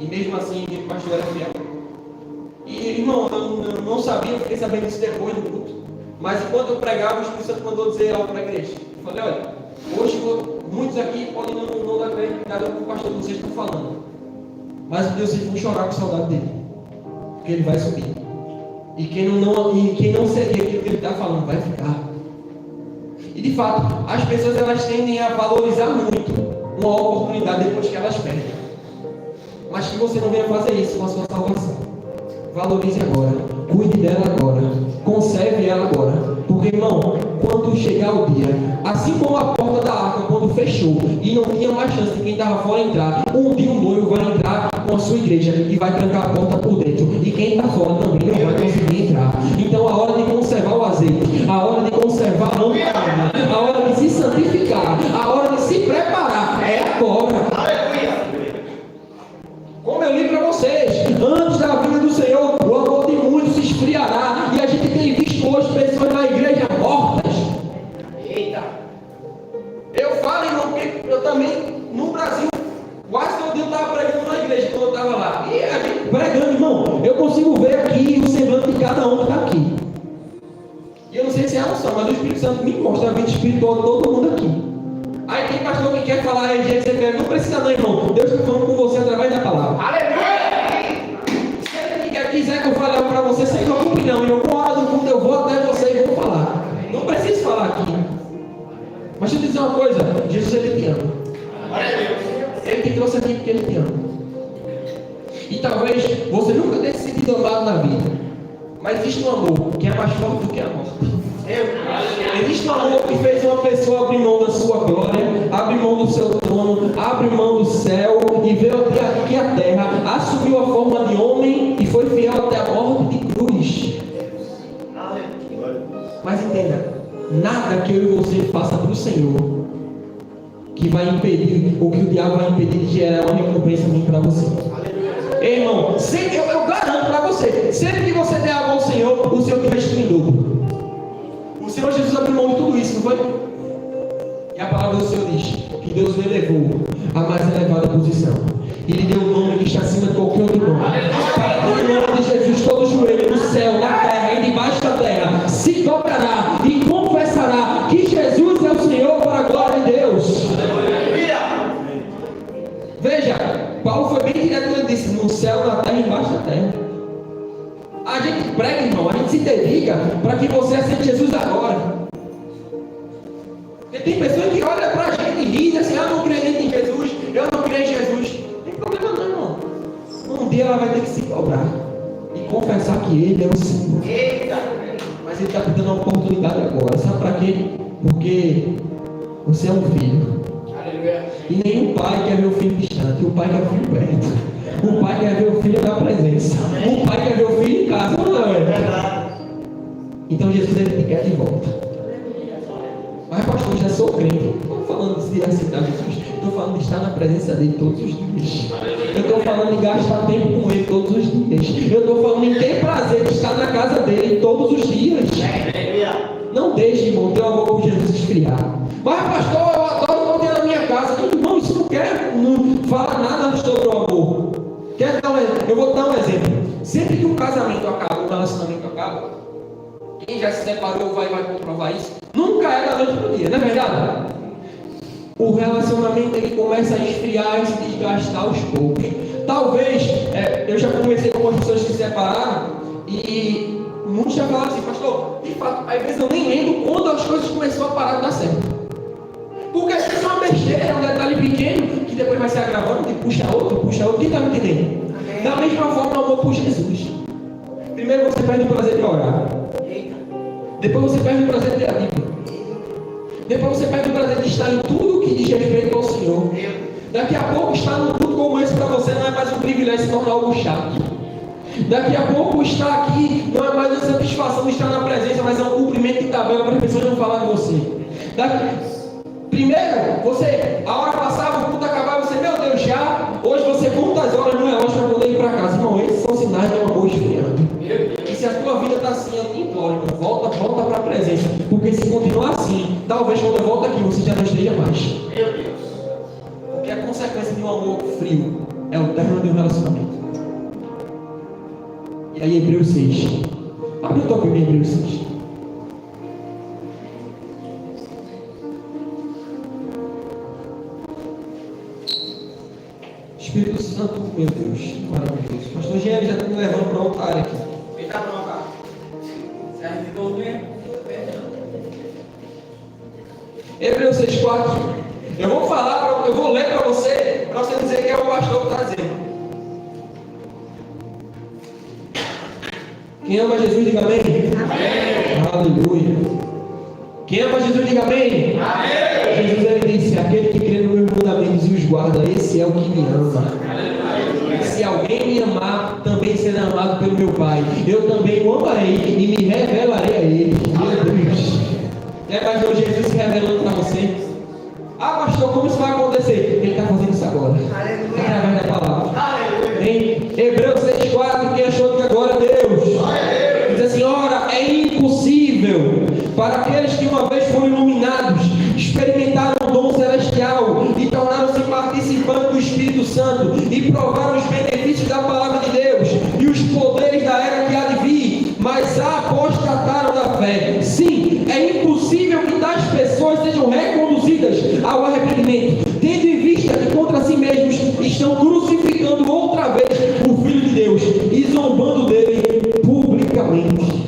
E mesmo assim, o pastor era fiel. E irmão, eu não sabia, eu fiquei sabendo isso depois do culto. Mas enquanto eu pregava, o Espírito Santo mandou dizer algo para a igreja. Eu falei: olha, hoje muitos aqui podem não dar credibilidade ao que o pastor de vocês estão falando. Mas vocês vão chorar com saudade dele. Porque ele vai subir. E quem não seria aquilo que ele está falando vai ficar. E de fato, as pessoas elas tendem a valorizar muito uma oportunidade depois que elas perdem. Mas que você não venha fazer isso com a sua salvação. Valorize agora, cuide dela agora, conserve ela agora. Porque, irmão, quando chegar o dia, assim como a porta da arca, quando fechou e não tinha mais chance de quem estava fora entrar, um dia o noivo vai entrar com a sua igreja e vai trancar a porta por dentro. E quem está fora também não vai conseguir entrar. Então, a hora de conservar o azeite, a hora de conservar a lamparina, a hora de se santificar, a hora de se preparar, é agora. Como eu li para vocês, antes da vinda do Senhor, o amor de muitos se esfriará. E a gente tem visto hoje pessoas na igreja mortas. Eita! Eu falo, irmão, porque eu também, no Brasil, quase todo dia eu estava pregando na igreja quando eu estava lá. E a gente pregando, irmão, eu consigo ver aqui o semblante de cada um que está aqui. E eu não sei se é a noção, mas o Espírito Santo me mostra a vida espiritual de todo mundo aqui. Aí tem pastor que quer falar a igreja, não precisa não, irmão. Deus está falando com você através da palavra. Aleluia! Se ele quiser que eu fale algo para você, sem preocupe não. Em alguma hora do culto eu vou até você e vou falar. Não preciso falar aqui. Mas deixa eu dizer uma coisa: Jesus, ele te ama. Ele te trouxe aqui porque ele te ama. E talvez você nunca tenha se sentido amado na vida. Mas existe um amor que é mais forte do que a morte. Existe um amor que fez uma pessoa abrir mão da sua glória, abrir mão do seu trono, abrir mão do céu e veio até aqui a terra, assumiu a forma de homem e foi fiel até a morte de cruz. Mas entenda, nada que eu e você faça para o Senhor que vai impedir, ou que o diabo vai impedir de gerar uma recompensa para você. Ei, irmão, eu garanto para você, sempre que você der algo ao Senhor, o Senhor te restitui em dobro. O Senhor Jesus abriu mão de tudo isso, não foi? E a palavra do Senhor diz que Deus o elevou à mais elevada posição. E lhe deu o nome que está acima de qualquer outro nome. Para que no nome de Jesus todo joelho no céu, na terra e debaixo da terra se dobrará e confessará que Jesus é o Senhor para a glória de Deus. Veja, Paulo foi bem direto quando ele disse: no céu, na terra e embaixo da terra. A gente prega, irmão, a gente se dedica para que você aceite Jesus agora. Porque tem pessoas que olham para a gente e dizem assim: eu não creio em Jesus, eu não creio em Jesus. Não tem problema não, irmão. Um dia ela vai ter que se dobrar e confessar que Ele é o Senhor. Mas Ele está te dando uma oportunidade agora. Sabe para quê? Porque você é um filho. E nenhum pai quer ver o filho distante. O pai quer o filho perto. O pai quer ver o filho na presença. O pai quer ver o filho em casa. Não é? Então Jesus, Ele te quer de volta. Mas pastor, já sou crente. Não estou falando de aceitar Jesus. Estou falando de estar na presença dele todos os dias. Eu estou falando de gastar tempo com Ele todos os dias. Eu estou falando em ter prazer de estar na casa dele todos os dias. Não deixe, irmão, teu amor por Jesus esfriar. Mas pastor, eu adoro quando tem na minha casa. Não, isso não fala nada sobre o amor. Eu vou dar um exemplo. Sempre que um casamento acaba, um relacionamento acaba, quem já se separou vai comprovar isso. Nunca é da noite pro dia, não é verdade? O relacionamento ele começa a esfriar e se desgastar aos poucos. Talvez, eu já conversei com algumas pessoas que se separaram e muitos já falaram assim: pastor, de fato, às vezes eu nem lembro quando as coisas começaram a parar de dar certo. Porque às vezes é uma besteira, é um detalhe pequeno que depois vai se agravando e puxa outro. Quem está me entendendo? Da mesma forma, o amor por Jesus. Primeiro você perde o prazer de orar. Depois você perde o prazer de ler a Bíblia. Depois você perde o prazer de estar em tudo que diz respeito ao Senhor. Daqui a pouco estar num culto como esse para você não é mais um privilégio, se tornar algo chato. Daqui a pouco estar aqui não é mais uma satisfação de estar na presença, mas é um cumprimento de tabela para as pessoas não falarem de você. Primeiro, a hora passava, o culto acabava, você, meu Deus, já, hoje você conta as horas, não é hoje para poder ir para casa. Irmão, esses são sinais de um amor esfriando. E se a tua vida está assim, eu te imploro, volta para a presença. Porque se continuar assim, talvez quando eu volto aqui, você já não esteja mais. Meu Deus. Porque a consequência de um amor frio é o término de um relacionamento. E aí, Hebreus 6. Abre o tua Bíblia em Hebreus 6. Espírito Santo, meu Deus, maravilhoso. Pastor Jean já está me levando para o altar aqui. Ele está para o altar. Serve de novo mesmo? Hebreus 6,4. Eu vou ler para você dizer que é o pastor que está dizendo. Quem ama Jesus, diga amém. Amém. Aleluia. Quem ama Jesus, diga amém. Amém. Jesus ele disse: aquele que crê nos meus mandamentos e os guarda, esse é o que me ama. Se alguém me amar, também será amado pelo meu Pai. Eu também o amarei e me revelarei a ele. Meu Deus. Imaginou Jesus se revelando para você? Ah, pastor, como isso vai acontecer? Ele está fazendo isso agora. Através da palavra. Em Hebreus 6,4, quem achou que agora Deus? Diz assim: ora, é impossível para aqueles que uma vez foram iluminados, experimentaram o dom celestial e tornaram-se participantes do Espírito Santo e provaram os benefícios da palavra de Deus e os poderes da era que há de vir, mas apostataram da fé. Sim, é impossível que tais pessoas sejam reconduzidas ao arrependimento, tendo em vista que contra si mesmos estão crucificando outra vez o Filho de Deus e zombando dele publicamente.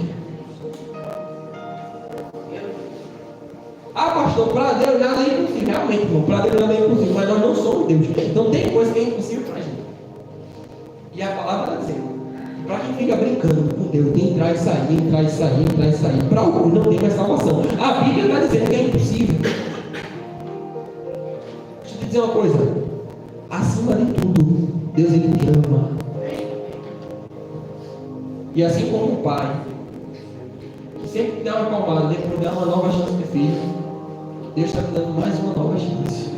Ah, pastor, para Deus nada é impossível. Realmente, irmão, para Deus nada é impossível, mas nós não somos Deus. Então tem coisa que é impossível para a gente. E a palavra está dizendo: para quem fica brincando com Deus, de entrar e sair, entrar e sair, entrar e sair, para alguns não tem mais salvação. A Bíblia está dizendo que é impossível. Deixa eu te dizer uma coisa: acima de tudo, Deus ele te ama. E assim como o Pai, que sempre te dá uma palmada, depois dá uma nova chance de filho, Deus está te dando mais uma nova chance.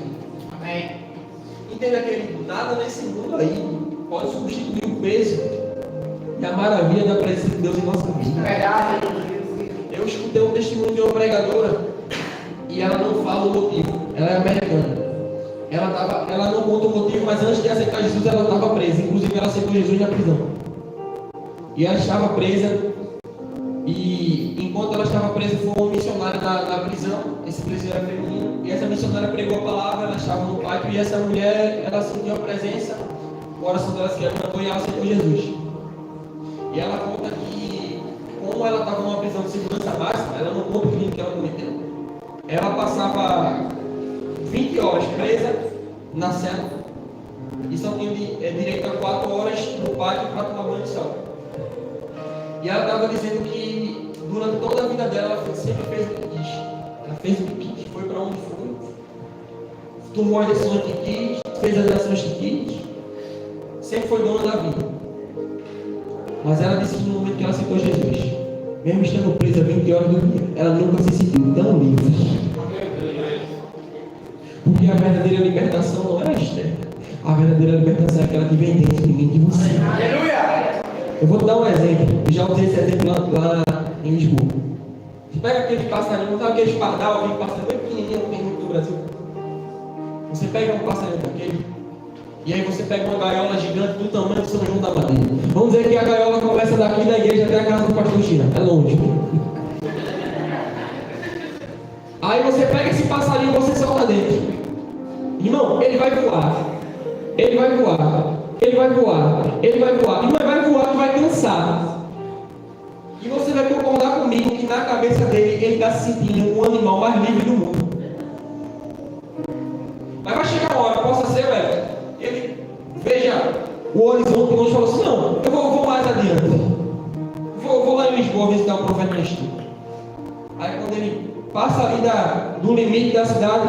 Amém. Entenda, querido, nada nesse mundo aí pode substituir o peso e a maravilha da presença de Deus em nossa vida. Eu escutei um testemunho de uma pregadora e ela não fala o motivo. ela é americana. Ela não conta o motivo, mas antes de aceitar Jesus, ela estava presa. Inclusive, ela aceitou Jesus na prisão. E ela estava presa. E enquanto ela estava presa, foi uma missionária na prisão. Esse prisioneiro era feminino. E essa missionária pregou a palavra. Ela estava no pátio. E essa mulher, ela sentiu a presença. O coração dela se levantou e ela aceitou Jesus. E ela conta que, como ela estava numa prisão de segurança máxima, ela não conta o crime que ela cometeu. Ela passava 20 horas presa na cela e só tinha direito a 4 horas no pátio para tomar banho de sol. E ela estava dizendo que durante toda a vida dela ela sempre fez o que quis. Ela fez o que quis, foi para onde foi, tomou as decisões que quis, fez as ações que quis, sempre foi dona da vida. Mas ela disse que no momento que ela aceitou Jesus, mesmo estando presa 20 horas do dia, ela nunca se sentiu tão livre. Porque a verdadeira libertação não é externa. A verdadeira libertação é aquela que vem dentro de mim, de você. Aleluia! Eu vou te dar um exemplo. Eu já usei esse exemplo lá em Lisboa. Você pega aquele passarinho, sabe aquele pardal, aquele passarinho bem pequenininho que tem muito no Brasil? Você pega um passarinho daquele, e aí você pega uma gaiola gigante do tamanho de São João da Madeira. Vamos dizer que a gaiola começa daqui da igreja até a casa do pastor China. É longe. Aí você pega esse passarinho e você solta dentro. Irmão, ele vai voar. Ele vai voar. Ele vai voar. Ele vai voar. Mas vai voar e vai cansar. E você vai concordar comigo que na cabeça dele ele está se sentindo o animal mais livre do mundo. Mas vai chegar uma hora, possa ser, velho. Ele veja o horizonte e falou assim: não, eu vou mais adiante. Vou lá em Lisboa visitar o profeta Nestor. Aí quando ele passa ali do limite da cidade,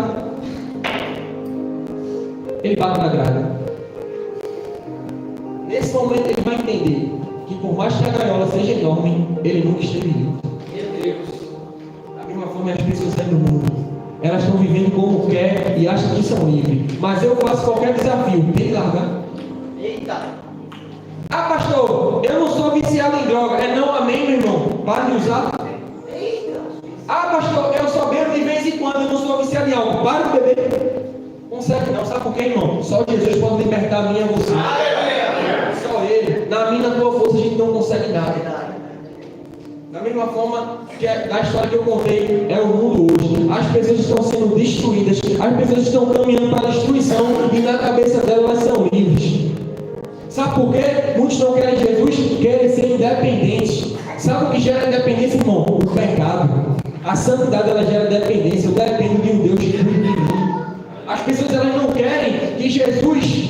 ele bate na grade. Nesse momento ele vai entender que por mais que a gaiola seja enorme, ele nunca esteve livre. Meu Deus! Da mesma forma as pessoas do mundo, elas estão vivendo como quer e acham que são livres. Mas eu faço qualquer desafio, tem que largar. Eita! Ah, pastor, eu não sou viciado em droga. É não, amém, meu irmão? Para de usar. Eita! Ah, pastor, eu só bebo de vez em quando, eu não sou viciado em álcool. Para de beber. Consegue não, sabe por quê, irmão? Só Jesus pode libertar a mim e a você. Só Ele. Na minha, na tua força, a gente não consegue nada. Da mesma forma que a história que eu contei é o mundo hoje. As pessoas estão sendo destruídas, as pessoas estão caminhando para a destruição e na cabeça delas elas são livres. Sabe por quê? Muitos não querem Jesus, querem ser independentes. Sabe o que gera independência, irmão? O pecado. A santidade ela gera dependência. Eu dependo de um Deus que cuida de mim. As pessoas elas não querem que Jesus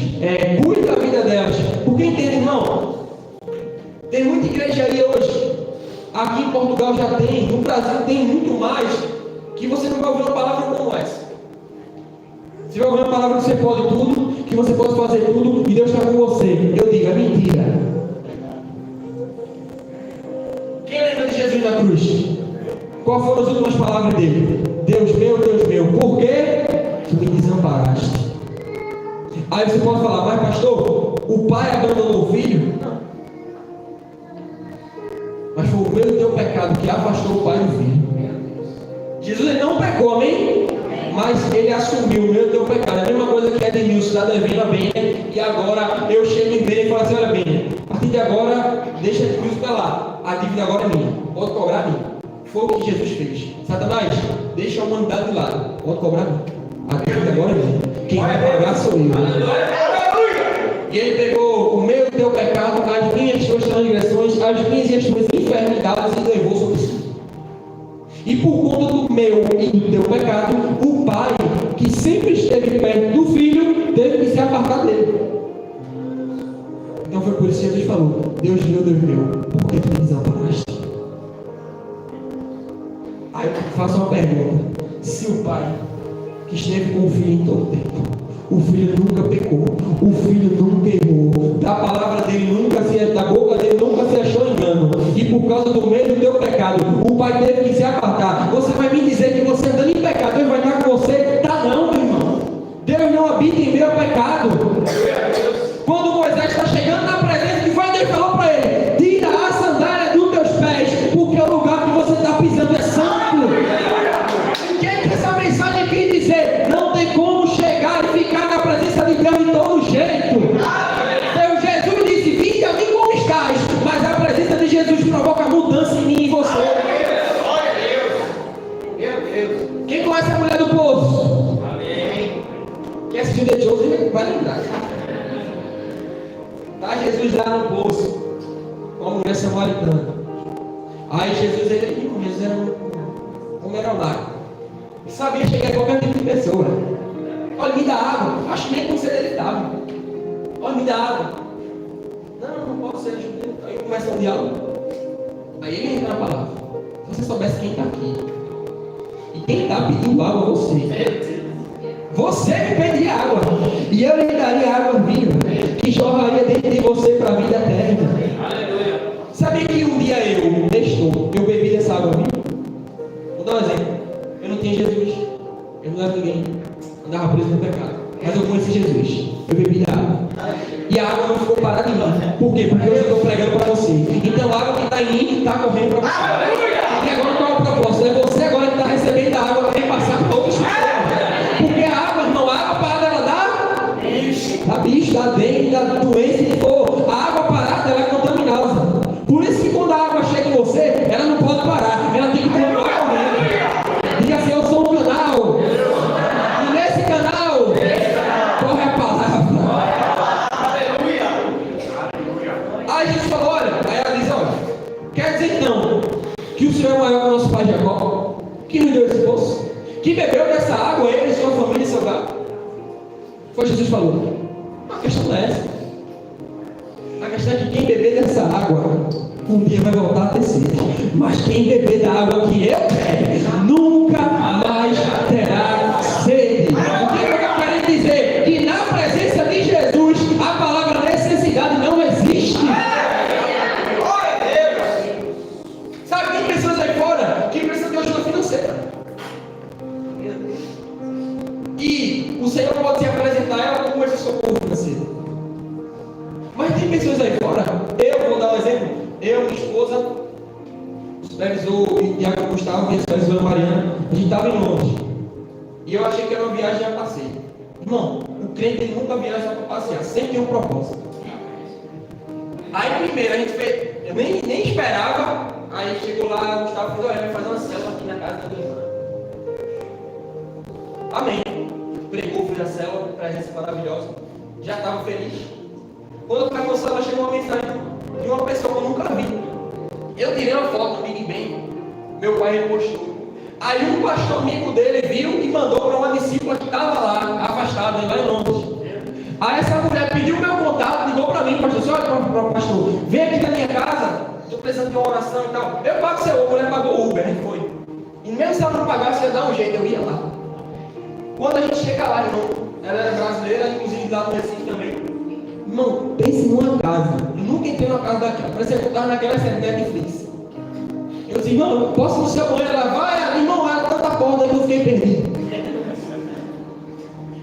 cuide da vida delas. Porque entende, irmão? Tem muita igreja aí hoje. Aqui em Portugal já tem. No Brasil tem muito mais. Que você não vai ouvir uma palavra como essa. Você vai ouvir uma palavra que você pode tudo. Que você pode fazer tudo. E Deus está com você. Eu digo, é mentira. Quem lembra de Jesus na cruz? Quais foram as últimas palavras dele? Deus meu, por quê? Tu me desamparaste. Aí você pode falar, mas pastor, o pai abandonou o filho? Não. Mas foi o meu e o teu pecado que afastou o pai do filho. Jesus ele não pecou, amém? Mas ele assumiu o meu e o teu pecado. É a mesma coisa que Edmilson está devendo a Benha. E agora eu chego em Benha e falo assim: olha, Benha, a partir de agora, deixa Edmilson para lá. A dívida agora é minha. Pode cobrar a mim. Foi o que Jesus fez. Satanás, deixa a humanidade de lado. Pode cobrar a mim. A dívida agora é minha. Quem vai pagar sou eu. E ele pegou o meu e o teu pecado, as minhas e as tuas transgressões, as minhas e as tuas enfermidades e levou sobre si. E por conta do meu e do teu pecado, o pai, que sempre esteve perto do filho, teve que se apartar dele. Então foi por isso que Jesus falou: Deus meu, por que tu me desamparaste? Aí eu faço uma pergunta: se o pai, que esteve com o filho em todo o tempo, o filho nunca pecou, o filho nunca errou, da palavra dele da boca dele nunca se achou engano, e por causa do medo do teu pecado, o pai teve que se apartar. Você vai me dizer que você andando em pecado, Deus vai estar com você? Tá não, meu irmão. Deus não habita em meu pecado. Quando Moisés está chegando na presença, que foi Deus falou para ele: tira a sandália dos teus pés, porque o lugar que você está pisando é santo. O que essa mensagem quer dizer? Não Quem assistiu The Chosen vai lembrar. Tá Jesus lá no poço, com a mulher samaritana. Aí Jesus era um merolário. Sabia chegar a qualquer tipo de pessoa. Olha, me dá água. Acho que nem com sede ele estava. Olha, me dá água. Não posso ser judeu. Aí começa um diálogo. Aí ele entra na palavra. Se você soubesse quem está aqui. E quem está pedindo água a você. Você me pediria água. E eu lhe daria água viva. Que jorraria dentro de você para a vida eterna. Aleluia. Sabe que um dia eu bebi dessa água viva? Vou dar um exemplo. Eu não tinha Jesus. Eu não era ninguém. Andava preso no pecado. Mas eu conheci Jesus. Eu bebi da água. E a água não ficou parada em mim. Por quê? Porque eu estou pregando para você. Então a água que está em mim está correndo para você. E agora qual é o propósito? É você agora que está recebendo a água para passar para outros. Porque a água, irmão, a água parada ela dá bicho, dá dengue, dá doença e for. A água parada ela é contaminosa. Por isso que quando a água chega em você, ela não pode parar. Ela tem que continuar correndo. Diga assim, eu sou um canal. E nesse canal corre a palavra. Aí a gente falou, olha, aí ela diz, olha, quer dizer então que o Senhor é maior que o nosso pai Jacó, que nos deu esse poço, que bebeu dessa água, ele, sua família e seu gado. Foi Jesus que falou. A questão não é essa. A questão é que quem beber dessa água, um dia vai voltar a ter sede. Mas quem beber da água que eu quero, nunca mais terá sede. O que eu quero dizer? Que na presença de Jesus, a palavra necessidade não existe. Sabe, tem pessoas aí fora que precisam de ajuda financeira. E o Senhor pode se apresentar a ela como esse socorro financeiro. Mas tem pessoas aí fora, eu vou dar um exemplo, eu, minha esposa, o supervisor e Diácono Gustavo e a supervisora Mariana, a gente estava em Londres. E eu achei que era uma viagem a passeio. Irmão, o crente nunca viaja para passear, sempre tem um propósito. Aí primeiro a gente fez, eu nem esperava, aí chegou lá, o Gustavo falou, olha, vai fazer uma célula aqui na casa da minha irmã. Amém. Pregou, fez a célula, presença maravilhosa. Já estava feliz. Quando eu pegou a célula, chegou uma mensagem de uma pessoa que eu nunca vi. Eu tirei uma foto do Big Ben. Meu pai repostou. Aí um pastor amigo dele viu e mandou para uma discípula que estava lá, afastada, lá em Londres. Aí essa mulher pediu meu contato, ligou para mim, pastor, olha, pastor, vem aqui na minha casa, estou precisando de uma oração e tal. Eu pago seu Uber, a mulher pagou o Uber, a gente foi. E mesmo se ela não pagasse, ia dar um jeito, eu ia lá. Quando a gente chega lá, irmão, ela era brasileira, inclusive lá no Recife também. Irmão, pense numa casa. Eu nunca entrei numa casa daquela. Parece que eu estava naquela série Netflix. Eu disse, irmão, posso ir no seu banheiro? Ela vai, irmão, era tanta porta que eu fiquei perdido.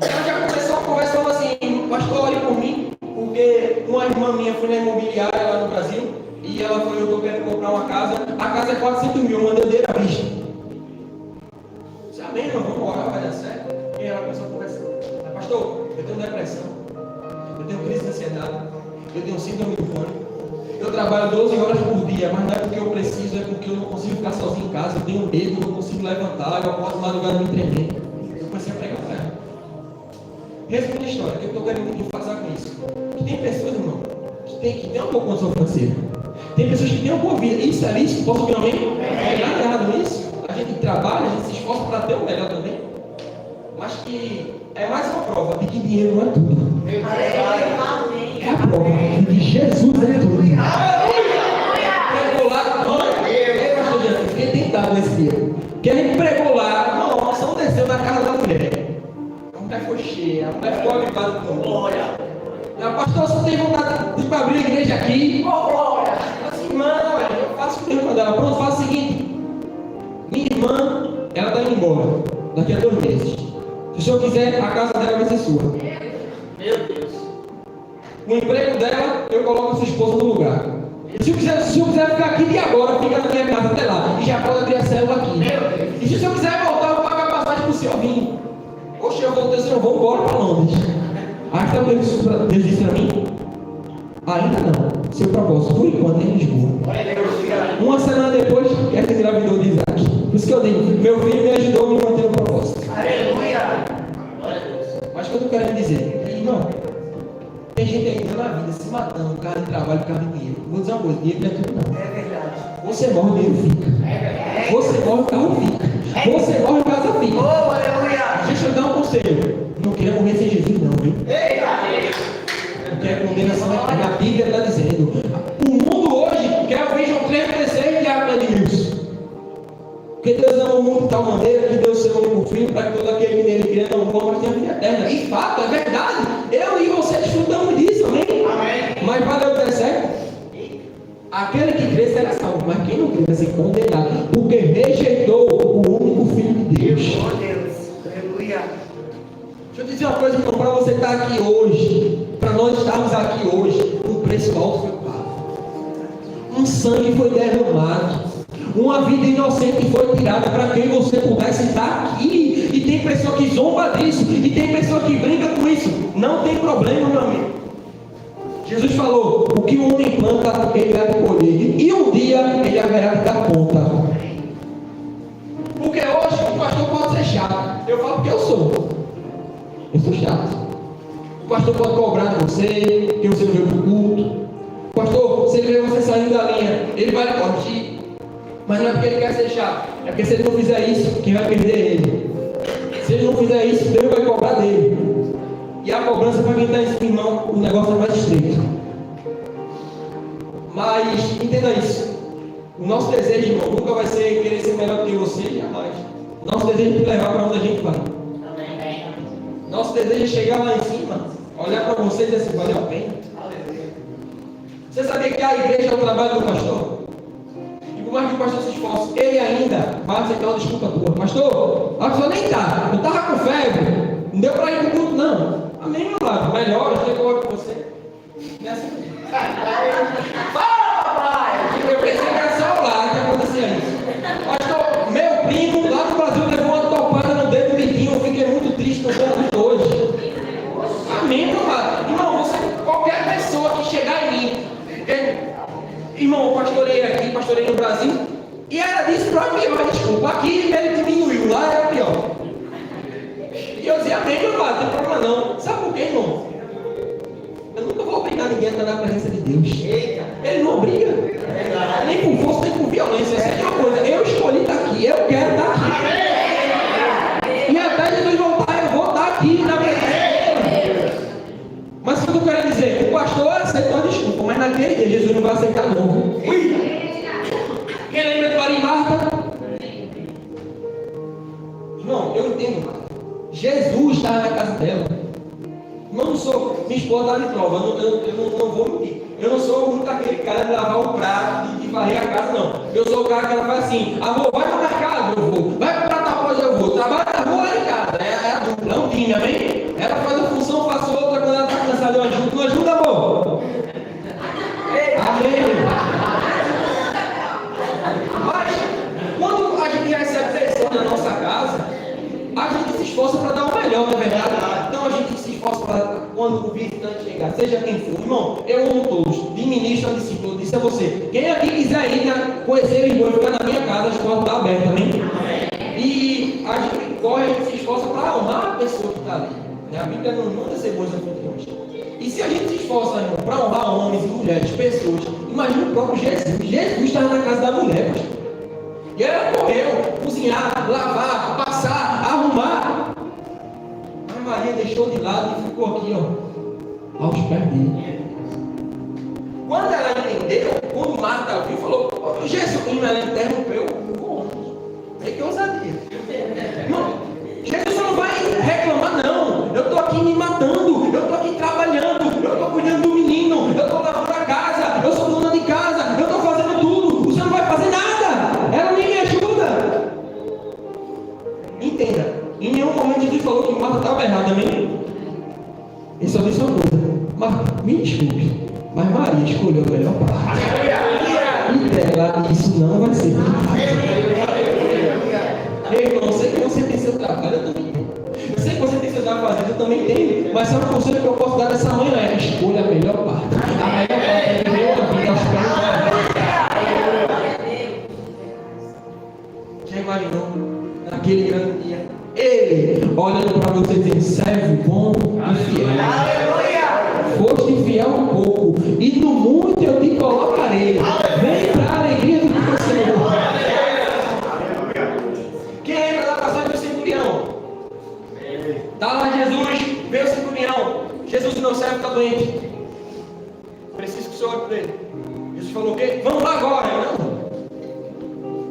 Ela já começou a conversa falando assim, pastor, ore por mim, porque uma irmã minha foi na imobiliária lá no Brasil, e ela falou, eu estou querendo comprar uma casa, a casa é 400 mil, uma bandeira à vista. Eu disse, amém, irmão, vamos orar, vai dar certo. E ela começou a conversar. Pastor, eu tenho depressão, eu tenho crise de ansiedade, eu tenho síndrome do pânico, eu trabalho 12 horas por dia, mas não é porque eu preciso, é porque eu não consigo ficar sozinho em casa, eu tenho medo, eu não consigo levantar, eu posso lá no lugar me tremer. Eu comecei a pregar para ela. Resumo de história, o que eu estou querendo fazer com isso? Que tem pessoas, irmão, que tem uma boa condição financeira, tem pessoas que têm uma boa vida, isso é lícito, posso ouvir alguém? Não é nada errado nisso, a gente trabalha, a gente se esforça para ter o melhor também. Mas que é mais uma prova de que dinheiro não é tudo. É a prova de que Jesus é tudo. Pregou lá, fiquei tentado nesse dia. Que a gente pregou lá, não, a nossa desceu na casa da mulher. A mulher foi cheia, a mulher ficou avitada com glória. A pastora só tem vontade de abrir a igreja aqui. Glória! Assim, irmã, eu faço o que eu dela. Pronto, faz o seguinte: minha irmã, ela está indo embora daqui a 2 meses. Se o senhor quiser, a casa dela vai ser sua. Meu Deus. O emprego dela, eu coloco a sua esposa no lugar. Se o senhor quiser ficar aqui de agora, fica na minha casa até lá. E já pode abrir a célula aqui. E se o senhor quiser voltar, eu pago a passagem para o senhor vir. Oxe, eu voltei, senhor, vou embora para Londres. Aí sabe o que Deus disse para mim? Ainda não. Seu propósito, por enquanto, é em Lisboa. Uma semana depois, ela engravidou de Isaac. Por isso que eu digo, meu filho me ajudou a me manter no propósito. Aleluia! Mas o que eu tô querendo dizer? Irmão, tem gente aí na vida se matando, por causa de trabalho, por causa de dinheiro. Vou dizer uma coisa, dinheiro não é tudo não. É verdade. Você morre, o dinheiro fica. Você morre, o carro fica. Você morre, a casa fica. Oh, aleluia! Deixa eu dar um conselho. Não queira morrer sem Jesus não, viu? Porque a condenação na Bíblia está dizendo. O mundo hoje quer ouvir João 3,16 de água de rios. Porque Deus ama o mundo de tal maneira que deu o seu único filho para que todo aquele que nele crê não morra, mas tenha vida eterna. E fato, é verdade. Eu e você desfrutamos disso, amém? Amém. Mas valeu o certo? Aquele que crê será salvo, mas quem não crê vai ser condenado, porque rejeitou o único filho de Deus. Oh Deus, aleluia. Deixa eu dizer uma coisa, irmão, para você estar aqui hoje, para nós estarmos aqui hoje, um preço alto foi pago. Um sangue foi derramado. Uma vida inocente foi tirada para que você pudesse estar aqui. E tem pessoa que zomba disso, e tem pessoa que brinca com isso. Não tem problema, meu amigo. Jesus falou, o que o homem planta, ele há de colher. E um dia ele haverá de dar conta. Porque hoje o pastor pode ser chato. Eu falo porque eu sou. Eu sou chato. O pastor pode cobrar de você, que você não veio para o culto. O pastor, se ele vê você saindo da linha, ele vai corrigir. Mas não é porque ele quer ser chato. É porque se ele não fizer isso, quem vai perder é ele. Se ele não fizer isso, Deus vai cobrar dele. E a cobrança para quem está em cima, irmão, o negócio é mais estreito. Mas entenda isso. O nosso desejo, irmão, nunca vai ser querer ser melhor que você, jamais. O nosso desejo é te levar para onde a gente vai. Nosso desejo é chegar lá em cima, olhar para você e dizer assim, valeu a pena. Você sabia que a igreja é o trabalho do pastor? E por mais que o pastor se esforce, ele ainda vai aceitar uma desculpa tua. Pastor, a pessoa nem está. Eu estava com febre. Não deu para ir para o culto, não. Amém, meu lado. Melhor, eu tenho que falar com você. Não é assim. Fala, pai! Eu pensei que era só lá que acontecia isso. Pastor, meu primo lá no Brasil levou uma topada no dedo midinho. Eu fiquei muito triste no ponto hoje. Amém, meu lado. Irmão, você, qualquer pessoa que chegar em mim, irmão, eu pastorei no Brasil, e era disso para pior, desculpa. Aqui ele diminuiu, lá era pior. E eu dizia, amém, meu pai, não tem problema não. Sabe por quê, irmão? Eu nunca vou obrigar ninguém a estar na presença de Deus. Ele não obriga. Nem com força, nem com violência. Essa é uma coisa. Eu escolhi estar aqui, eu quero estar aqui. E até Jesus voltar, eu vou estar aqui na presença dele. Mas o que eu quero dizer? O pastor aceitou a desculpa, mas naquele dia Jesus não vai aceitar não. Quem lembra de Maria e Marta? Irmão, eu entendo, Marta. Jesus estava na casa dela. Não sou, minha esposa está de prova, eu não vou mentir. Eu não sou muito aquele cara de lavar o prato, de varrer a casa, não. Eu sou o cara que ela faz assim, amor, vai para o mercado, eu vou. Vai comprar tal coisa, eu vou. Trabalha na rua, lá em casa. É a dupla, é um time, amém? Ela faz a função, faço outra, quando ela está cansada, eu ajudo. Não ajuda, amor? Amém. Mas, quando a gente recebe pessoas na nossa casa, a gente se esforça para dar o melhor, não é verdade? Então a gente se esforça para, quando o visitante chegar, seja quem for, irmão, eu amo todos, de ministro a discípulo, eu disse a você, quem aqui quiser ir conhecer Lisboa e ficar na minha casa, as portas estão abertas, amém? E a gente corre, a gente se esforça para honrar a pessoa que está ali. A Bíblia não manda ser boas anfitriões. E se a gente se esforça, irmão, para honrar homens e mulheres, pessoas, imagina o próprio Jesus. Jesus estava na casa da mulher, pastor. E ela correu, cozinhar, lavar, passar, arrumar. Mas Maria deixou de lado e ficou aqui, ó, aos pés dele. Quando ela entendeu, quando Marta viu, falou, Jesus, ela interrompeu o ônibus. É que ousadia. Irmão, Jesus não vai reclamar, não. Eu estou aqui me matando, eu estou aqui trabalhando, eu estou cuidando do menino, eu estou lavando a casa, eu sou dona de casa, eu estou fazendo tudo. Você não vai fazer nada. Ela nem me ajuda. Entenda, em nenhum momento Jesus falou que Marta estava errada, amém? Ele só disse uma coisa: Marta, me desculpe, mas Maria escolheu a melhor parte. E dela, isso não vai ser Ei, irmão, eu sei que você tem seu trabalho, eu também tenho. Eu sei que você tem seu trabalho fazendo, eu também tenho. Mas sabe o conselho que eu posso dar dessa manhã? É escolha a melhor parte. A melhor parte é viver uma vida aos pés dela. Já imaginou? Naquele grande dia, ele olhando para você dizendo, servo bom Mas Jesus veio o centurião. Jesus, meu servo está doente. Preciso que o senhor ore para ele. Jesus falou o quê? Vamos lá agora.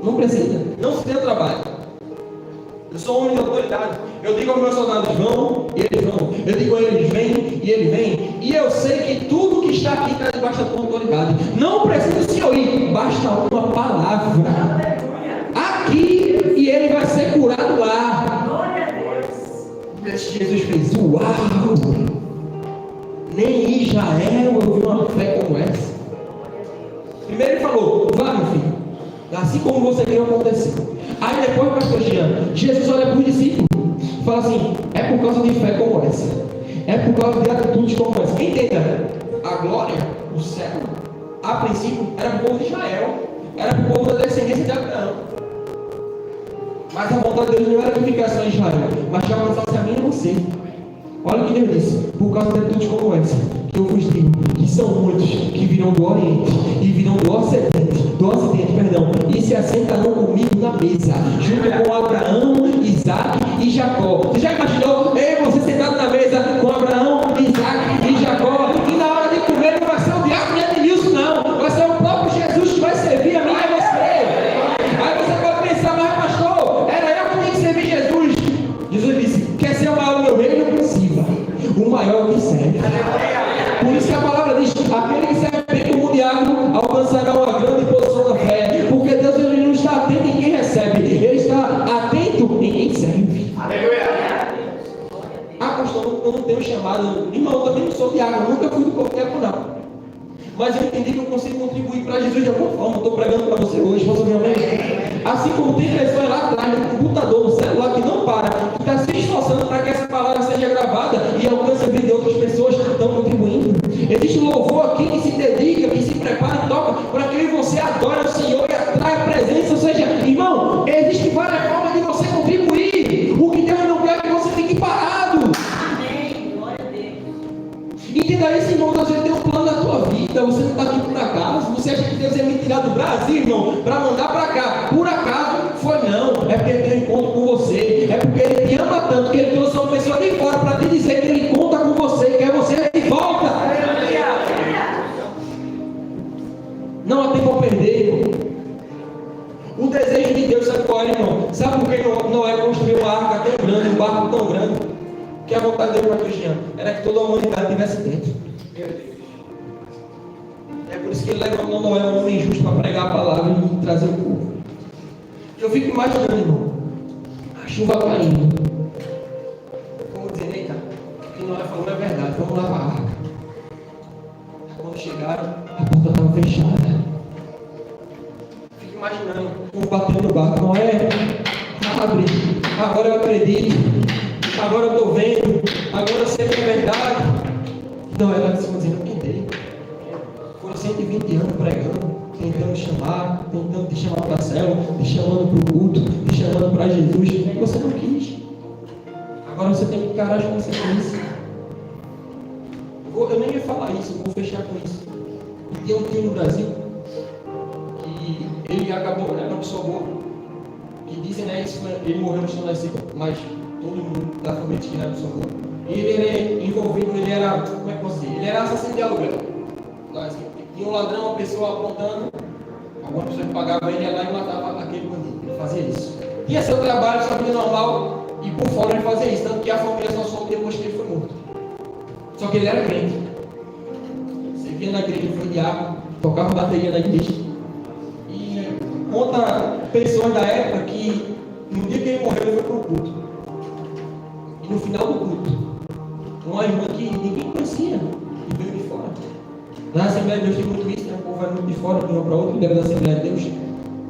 Não precisa. Não se dê o trabalho. Eu sou homem de autoridade. Eu digo aos meus soldados, vão, e eles vão. Eu digo a eles, vêm, e eles vêm. E eu sei que tudo que está aqui está debaixo da tua autoridade. Não precisa o senhor ir. Basta uma palavra. Aqui, e ele vai ser curado lá. Jesus fez, uau! Nem em Israel eu vi uma fé como essa. Primeiro ele falou, vá meu filho, assim como você quer acontecer. Aí depois, pastor Jean, Jesus olha para os discípulos e fala assim, é por causa de fé como essa, é por causa de atitudes como essa. Entenda, a glória, o céu, a princípio, era para o povo de Israel, era para o povo da descendência de Abraão. Mas a vontade de Deus não era que ficasse só em Israel, mas que alcançasse a mim e você. Olha o que Deus disse, por causa de atitudes como essa, que eu vos digo, que são muitos que virão do Oriente e virão do Ocidente, e se assentarão comigo na mesa, junto com Abraão, Isaac e Jacó. Você já imaginou? Você sentado na mesa com Abraão, Isaac e Jacó, e na hora de comer não vai ser o diabo nem Edmilson, não, vai ser o próprio Jesus que vai servir a mim e a você. Aí você pode pensar, mas pastor, era eu que tinha que servir Jesus. Jesus disse, quer ser o maior do meu reino? Não precisa. O maior que serve. Por isso que a palavra diz, aquele que serve bem como diácono alcançará uma grande posição na fé. Porque Deus ele não está atento em quem recebe, ele está atento em quem serve. Ah, pastor, eu não tenho chamado. Irmão, eu também não sou diácono, nunca fui do corpo diaconal. Mas eu entendi que eu consigo contribuir para Jesus de alguma forma. Estou pregando para você hoje, posso ver amém? Assim como tem pessoas lá atrás, no computador, no celular, que não para, que está se esforçando para que essa palavra seja gravada e alcance a vida de outras pessoas que estão contribuindo. Existe louvor aqui que se dedica, que se prepara e toca para que você adore o Senhor e atrai a presença. Ou seja, irmão, existem várias formas de você contribuir. O que Deus não quer é que você fique parado. Entenda isso, irmão. Deus tem um plano na tua vida. Você não está aqui por acaso. Você acha que Deus ia me tirar do Brasil, irmão, para mandar para cá? Por acaso? Foi não. É porque Ele tem um encontro com você. É porque Ele te ama tanto que Ele trouxe uma pessoa de fora para te dizer que Ele conta com você, quer você de volta. Não há tempo a perder, irmão. O desejo de Deus, sabe qual é, irmão? Sabe por que Noé construiu uma arca tão grande, um barco tão grande? Que a vontade dele para Cristiano era que toda a humanidade estivesse dentro. É por isso que ele levantou Noé, um homem justo, para pregar a palavra e trazer o povo. Eu fico imaginando, irmão, a chuva caindo. Como dizer, eita, o que Noé falou é verdade, vamos lá para a arca. Quando chegaram, a porta estava fechada. Fico imaginando o povo batendo no barco. Noé, abre, agora eu acredito. Agora eu estou vendo, agora eu sei que é verdade. Não, ela disse, dizendo, eu tentei. Foram 120 anos pregando, tentando chamar, tentando te chamar para a célula, te chamando para o culto, te chamando para Jesus. E você não quis. Agora você tem que encarar as consequências. Eu nem ia falar isso, eu vou fechar com isso. Tem um tio no Brasil que ele acabou, era uma pessoa boa, que dizem, né, isso, ele morreu no chão da seca, mas todo mundo da família que era pessoa boa. E ele era envolvido, ele era, como é que posso dizer? Ele era assassino de aluguel. Tinha um ladrão, uma pessoa apontando, alguma pessoa que pagava ele ia lá e matava aquele bandido. Ele fazia isso. Tinha seu trabalho, sua vida normal, e por fora ele fazia isso, tanto que a família só soube depois que ele foi morto. Só que ele era crente. Servia na igreja, ele foi diácono, tocava bateria na igreja. E conta pessoas da época que no dia que ele morreu, ele foi para o culto. E no final do culto, uma irmã que ninguém conhecia, e veio de fora. Na Assembleia de Deus tem muito isso, né? O povo vai muito de fora, de uma para outra, dentro da Assembleia de Deus.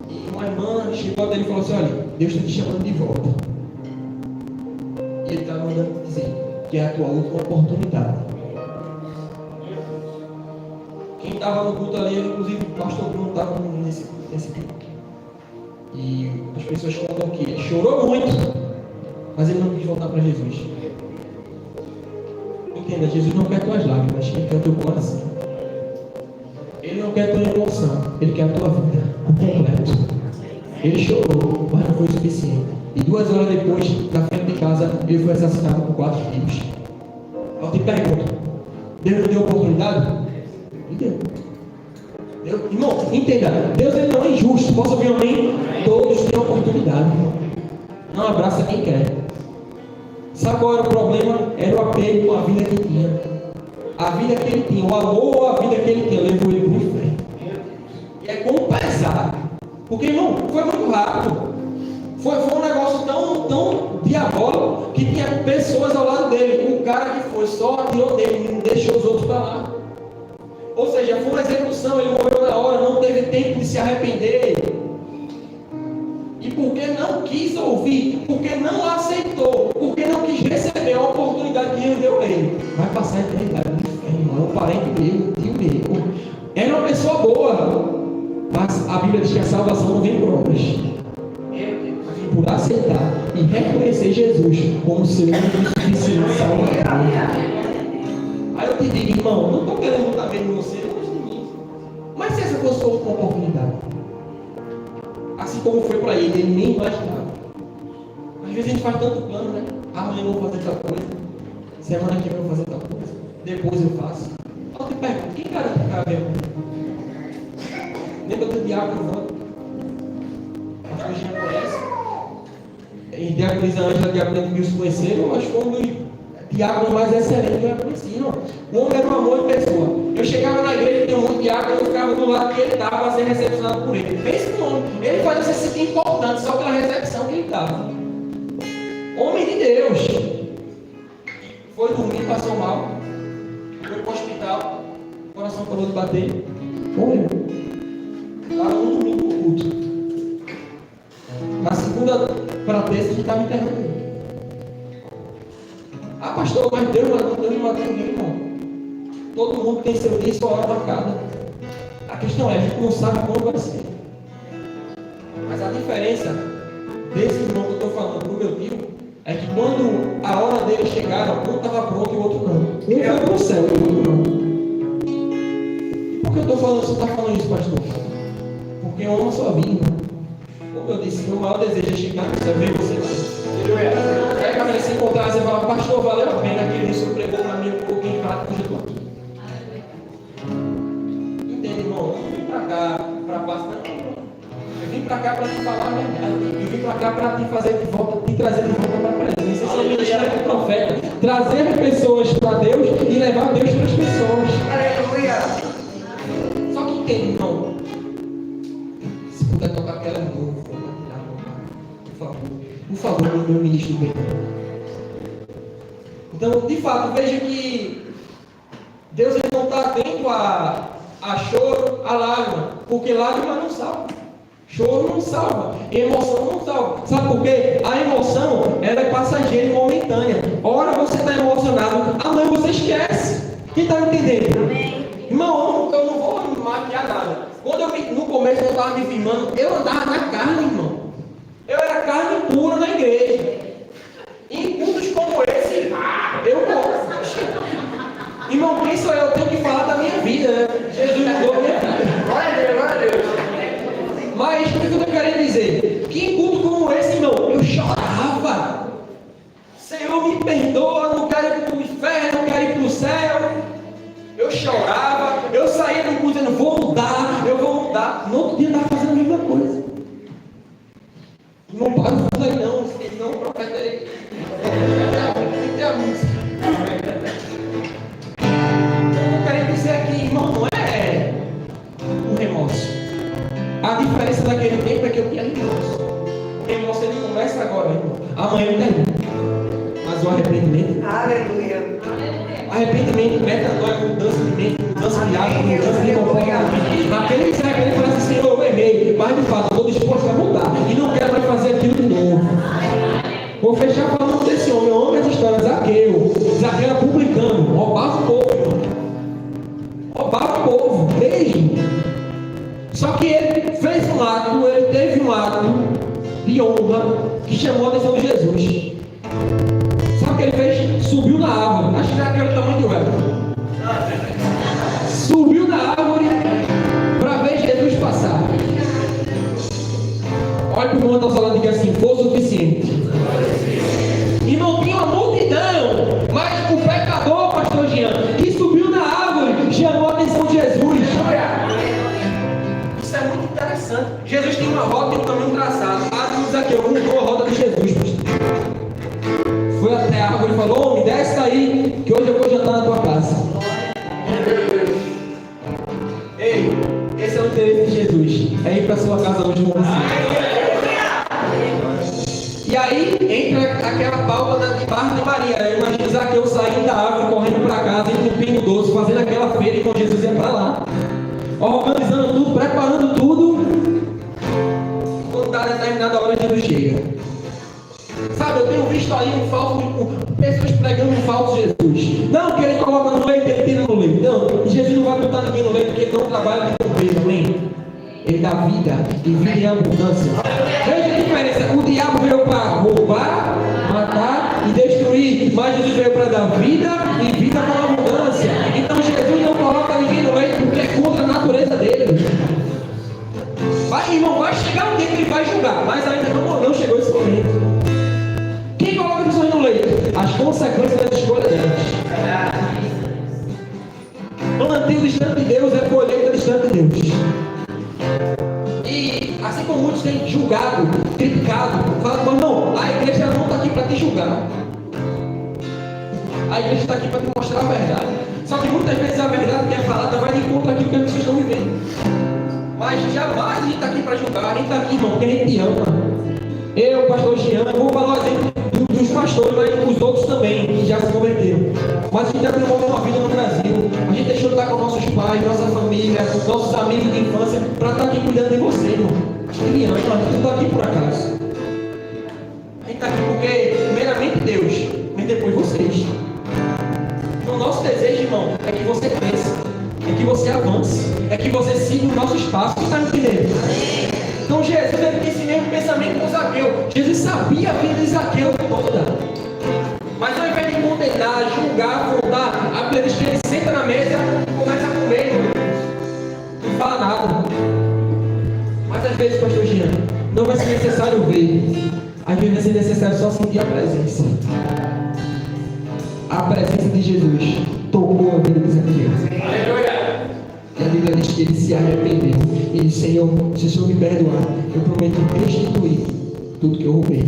E uma irmã chegou até ele e falou assim, olha, Deus está te chamando de volta. E ele está mandando dizer que é a tua última oportunidade. Quem estava no culto ali, inclusive o pastor Bruno estava nesse culto. E as pessoas contam que ele chorou muito, mas ele não quis voltar para Jesus. Entenda, Jesus não quer tuas lágrimas, Ele quer teu coração. Ele não quer tua emoção, Ele quer a tua vida completo. Ele chorou, mas não foi suficiente. E 2 horas depois, na frente de casa, ele foi assassinado por 4 tiros. Eu te pergunto, Deus não deu oportunidade? Não deu. Irmão, entenda, Deus ele não é injusto. Posso ouvir um amém? Todos têm oportunidade, irmão. Não abraça quem quer. Sabe qual era o problema? Era o apego com a vida que ele tinha. A vida que ele tinha, o amor ou a vida que ele tinha, levou ele para o inferno. E é como pesar. Porque, irmão, foi muito rápido. Foi um negócio tão diabólico que tinha pessoas ao lado dele. O cara que foi só atirou dele e não deixou os outros para lá. Ou seja, foi uma execução, ele morreu na hora, não teve tempo de se arrepender. E porque não quis ouvir, porque não aceitou, porque não quis receber a oportunidade que Deus deu a ele, vai passar a eternidade no inferno. É um parente dele, um tio dele. Era uma pessoa boa, mas a Bíblia diz que a salvação não vem por obras. Por aceitar e reconhecer Jesus como seu único suficiente salvador. Aí eu te digo, irmão, não estou querendo estar vendo você longe de mim. Mas se essa fosse outra oportunidade, assim como foi para ele nem imaginava. Às vezes a gente faz tanto plano, né? Amanhã eu vou fazer tal coisa, semana que vem eu vou fazer tal coisa, depois eu faço. Eu te pergunto, quem garante que cabe? Lembra do diácono Evandro? Acho que a gente já conhece. E diaconisa Ângela, diaconisa que se conheceram, acho que foi um dos diáconos mais excelentes que eu conheci. O homem era um amor de pessoa. Eu chegava na igreja e tinha um monte de diácono, eu ficava do lado que ele estava para ser recepcionado por ele. Pense no homem, ele fazia você se sentir importante só pela recepção que ele dava. Homem de Deus. Foi dormir, passou mal, foi para o hospital, o coração parou de bater, morreu. Estava no domingo no culto. Na segunda para terça a gente estava enterrando. Ah, pastor, mas Deus não matou ninguém, irmão. Todo mundo tem seu dia e sua hora marcada. A questão é, a gente não sabe quando vai ser. Mas a diferença desse irmão que eu estou falando para o meu tio é que quando a hora dele chegaram, um estava pronto e o outro não. Um foi para o céu e o outro não. E por que eu estou falando, você está falando isso, pastor? Porque eu amo a sua vida, irmão. Como eu disse, meu maior desejo é chegar no céu, ver você. Aí quando ele se encontrar, você fala, pastor, valeu a pena aquele isso pregou para mim um pouquinho prato, hoje eu estou aqui. Entende, irmão? Eu não vim para cá para passar, não. Eu vim para cá para te falar a verdade. Eu vim para cá para te fazer de volta, te trazer de volta para a presença. Esse é o ministério do profeta. Trazer pessoas para Deus e levar Deus para as pessoas. Aleluia. Só que entende, irmão? Se puder tocar aquela de novo, por favor, meu ministro bem. Então, de fato, veja que Deus ele não está atento a choro, a lágrima, porque lágrima não salva, choro não salva, emoção não salva. Sabe por quê? A emoção ela é passageira e momentânea. Ora você está emocionado, amanhã você esquece. Quem está me entendendo? Amém. Irmão, eu não vou me maquiar nada. No começo eu estava me firmando, eu andava na carne, irmão. Eu era carne pura na igreja. Em cultos como esse, eu posso. Irmão, quem sou eu? Eu tenho que falar da minha vida, né? Jesus mudou a minha vida. Glória a Deus. Mas o que eu estou querendo dizer? Que em culto como esse, irmão, eu chorava. Senhor, me perdoa, não quero ir para o inferno, não quero ir para o céu. Eu chorava, eu saía do culto dizendo, vou mudar, eu vou mudar. No outro dia eu estava fazendo a mesma coisa. Não para o aí não, senão o profeta aí. Tem que ter a música. Eu tô querendo dizer aqui, irmão, não é um remorso. A diferença daquele tempo é que eu tinha remorso. O remorso ele começa agora, irmão. Amanhã eu termino. Mas o arrependimento. Aleluia. Arrependimento, metanoia, mudança de mente, mudança de hábito, mudança de comportamento. Aquele que sai aquele fala assim, Senhor, eu errei, mas de fato eu estou disposto a mudar e não quero mais fazer aquilo de novo. Vou fechar falando desse homem, eu amo essa história, Zaqueu. Zaqueu era publicano, roubava o povo, irmão. Roubava o povo, mesmo. Só que ele fez um ato, ele teve um ato de honra que chamou a atenção de Jesus. Sabe o que ele fez? Subiu na árvore. Acho que já era o tamanho de Web. Subiu na árvore para ver Jesus passar. Olha para o irmão que está falando e diga assim: foi o suficiente. Irmão, hoje eu vou jantar na tua casa. Ei, esse é o interesse de Jesus. É ir para sua casa hoje com você. E aí entra aquela pauta de Marta e Maria. Eu imagino Zaqueu saindo da árvore, correndo para casa, entupindo o doce, fazendo aquela feira enquanto Jesus ia para lá. Organizando tudo, preparando tudo. Quando dá determinada hora, Jesus chega. Sabe, eu tenho visto aí pessoas pregando um falso Jesus. Não, que ele coloca no leite, ele tira no leite. Não, Jesus não vai botar ninguém no leite porque ele não trabalha com peso, amém? Ele dá vida e vida em abundância. Veja a diferença. O diabo veio para roubar, matar e destruir. Mas Jesus veio para dar vida e vida com abundância. Então Jesus não coloca ninguém no leite porque é contra a natureza dele. Irmão, vai chegar um dia que ele vai julgar, mas ainda não chegou esse momento. Quem coloca pessoas no leito? As consequências das escolhas delas. Plantio distante de Deus é colheita distante de Deus. E assim como muitos têm julgado, criticado, falado, mas não, a igreja não está aqui para te julgar. A igreja está aqui para te mostrar a verdade. Só que muitas vezes a verdade que é falada vai de encontro àquilo que as pessoas estão vivendo. Mas jamais a gente está aqui para julgar, a gente está aqui, irmão, porque a gente ama. Eu, pastor Jean, vou falar o exemplo dos pastores, mas os outros também, que já se converteram. Mas a gente abriu mão de uma vida no Brasil. A gente deixou de estar com nossos pais, nossa família, nossos amigos de infância, para estar aqui cuidando de você, irmão. Ele ama, a gente não está aqui por acaso. A gente está aqui porque, primeiramente, Deus, mas depois vocês. Então, o nosso desejo, irmão, é que você cresça, é que você avance, é que você siga os nossos passos. Você está me entendendo? Então Jesus teve esse mesmo pensamento com Zaqueu. Jesus sabia a vida de Zaqueu toda. Mas ao invés de condenar, julgar, afrontar, a Bíblia diz que ele senta na mesa e começa a comer. Não fala nada. Mas às vezes, pastor Jean, não vai ser necessário ver. Às vezes vai ser necessário só sentir a presença. A presença de Jesus tocou a vida de Zaqueu. Aleluia! E a Bíblia diz que ele se arrependeu. Ele disse: Senhor, se o Senhor me perdoar, eu prometo restituir tudo que eu roubei. E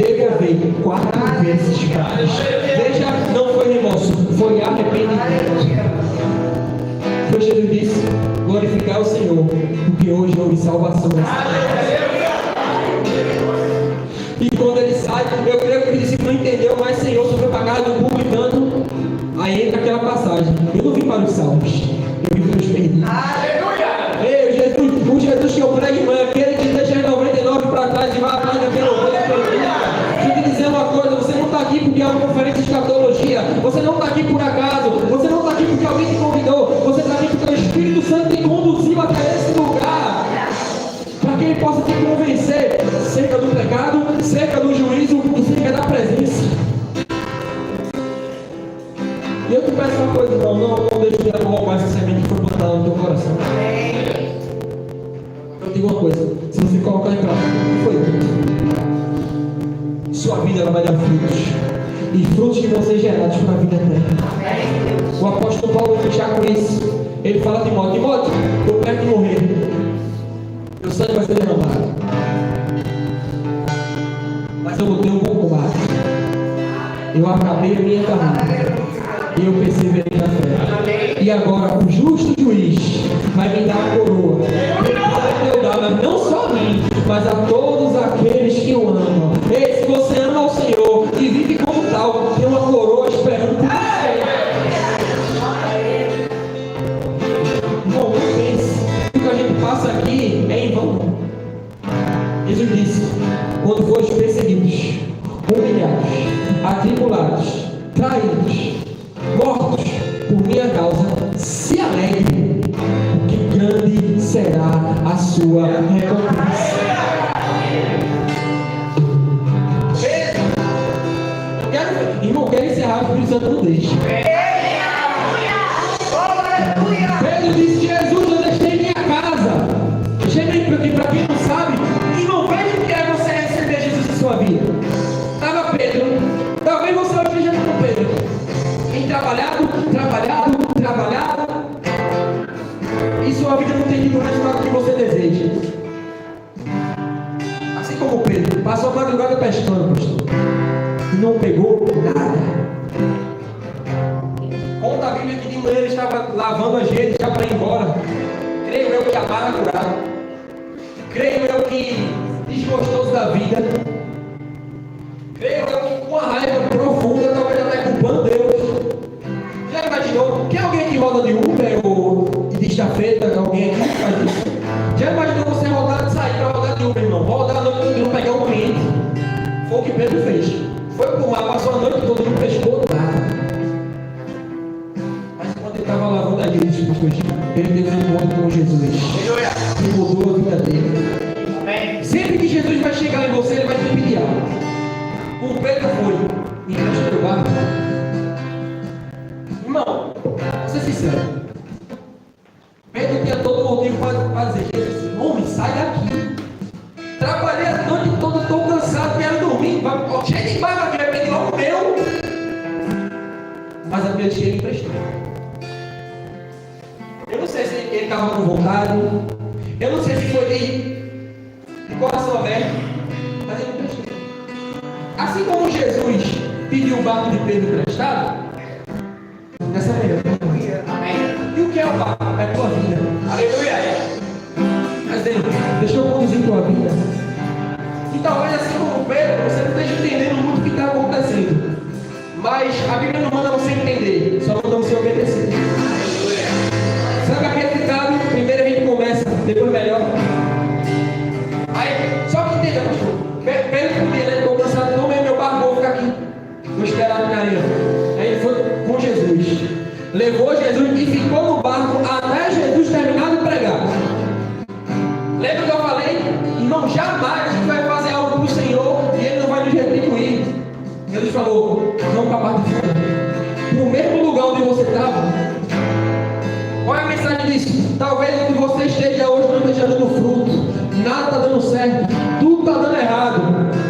devolver 4 vezes mais. Veja, não foi remorso, foi arrependimento. Foi Jesus disse: glorificar o Senhor, porque hoje houve salvação. E quando ele sai, eu creio que o discípulo não entendeu, mas Senhor, se foi pagado do publicano. Aí entra aquela passagem: eu não vim para os salvos, eu vim para os perdidos. Aleluia! Ei, Jesus, o Jesus que eu prego, irmão, é aquele que deixa as 99 para trás e vai atrás daquele ovelha perdida. Deixa eu te dizer uma coisa: você não está aqui porque é uma conferência de escatologia, você não está aqui por acaso, você não está aqui porque alguém te convidou, você está aqui porque o Espírito Santo te conduziu até esse lugar, para que ele possa te convencer cerca do pecado, cerca do juízo e cerca da presença. E eu te peço uma coisa, irmão, não deixe de roubar essa semente que foi plantada no teu coração. Eu digo uma coisa: se você colocar em prática o que foi, sua vida ela vai dar frutos, e frutos que vão ser gerados para a vida eterna. O apóstolo Paulo vai fechar com isso. Ele fala a Timóteo: estou perto de morrer, meu sangue vai ser derramado, mas eu lutei um bom combate, eu acabei a minha carreira e eu perseverei na fé. E agora o justo juiz vai me dar a coroa. Ele vai dar não só a mim, mas a todos aqueles que o amam. E se você ama ao Senhor e vive como tal, tem uma coroa esperando por você. Não pense que o que a gente passa aqui é em vão. Jesus disse: quando fores perseguidos, humilhados, atribulados, traídos, mortos por minha causa, se alegre, porque grande será a sua recompensa. Irmão, quero encerrar, o Espírito Santo não deixa. Pedro disse: Jesus, eu deixei minha casa. Porque para quem não sabe, irmão, veja o que é você receber Jesus em sua vida. Estava Pedro, talvez você hoje esteja como Pedro, em trabalhado, e sua vida não tem tido o resultado que você deseja. Assim como Pedro, passou a madrugada pescando, pastor, e não pegou nada. manhã ele estava lavando as redes já para ir embora. Creio eu que amargurado. Creio eu que desgostoso da vida. Creio eu que com a raiva profunda, talvez até culpando Deus. Já imaginou? Quem é alguém que roda de Uber ou de estafeta? Alguém aqui que faz isso? Já imaginou você rodar, sair para rodar de Uber, irmão? Rodar a noite toda, não pegar um cliente. Foi o que Pedro fez. Foi pro mar, passou a noite toda, não pescou nada. Mas quando ele estava lavando as redes, pastor, ele teve um encontro com Jesus. Que mudou a vida dele. Amém. Sempre que Jesus vai chegar em você, ele vai te pedir algo. O Pedro foi, me empresta teu barco. Irmão, vou ser sincero. Pedro tinha todo motivo para dizer: Jesus, homem, sai daqui. Trabalhei a noite toda, estou cansado, quero dormir. Cheio de barco aqui, vai pedir logo o meu. Mas a Pedro chega e emprestou. Eu não sei se ele estava com vontade. Eu não sei se foi de coração aberto. Mas ele emprestou. Assim como Jesus pediu o barco de Pedro emprestado, nessa manhã. Amém. E o que é o barco? É a tua vida. Aleluia. Mas ele, deixa eu conduzir tua vida. E talvez assim como Pedro, você não esteja entendendo muito o que está acontecendo. Mas a Bíblia não manda você entender, só manda você obedecer. Sabe aquele ditado? Primeiro a gente começa, depois melhor. Aí, só que entenda, pastor. Pedro podia, né? Estou cansado, tomei meu barco, vou ficar aqui. Vou esperar na areia. Aí ele foi com Jesus. Levou Jesus e ficou no barco até Jesus terminar de pregar. Lembra que eu falei? Irmão, jamais a gente vai fazer algo para o Senhor e Ele não vai nos retribuir. Jesus falou: não para a parte de fora, para o mesmo lugar onde você estava. Qual é a mensagem disso? Talvez onde você esteja hoje não esteja dando fruto, nada está dando certo, tudo está dando errado.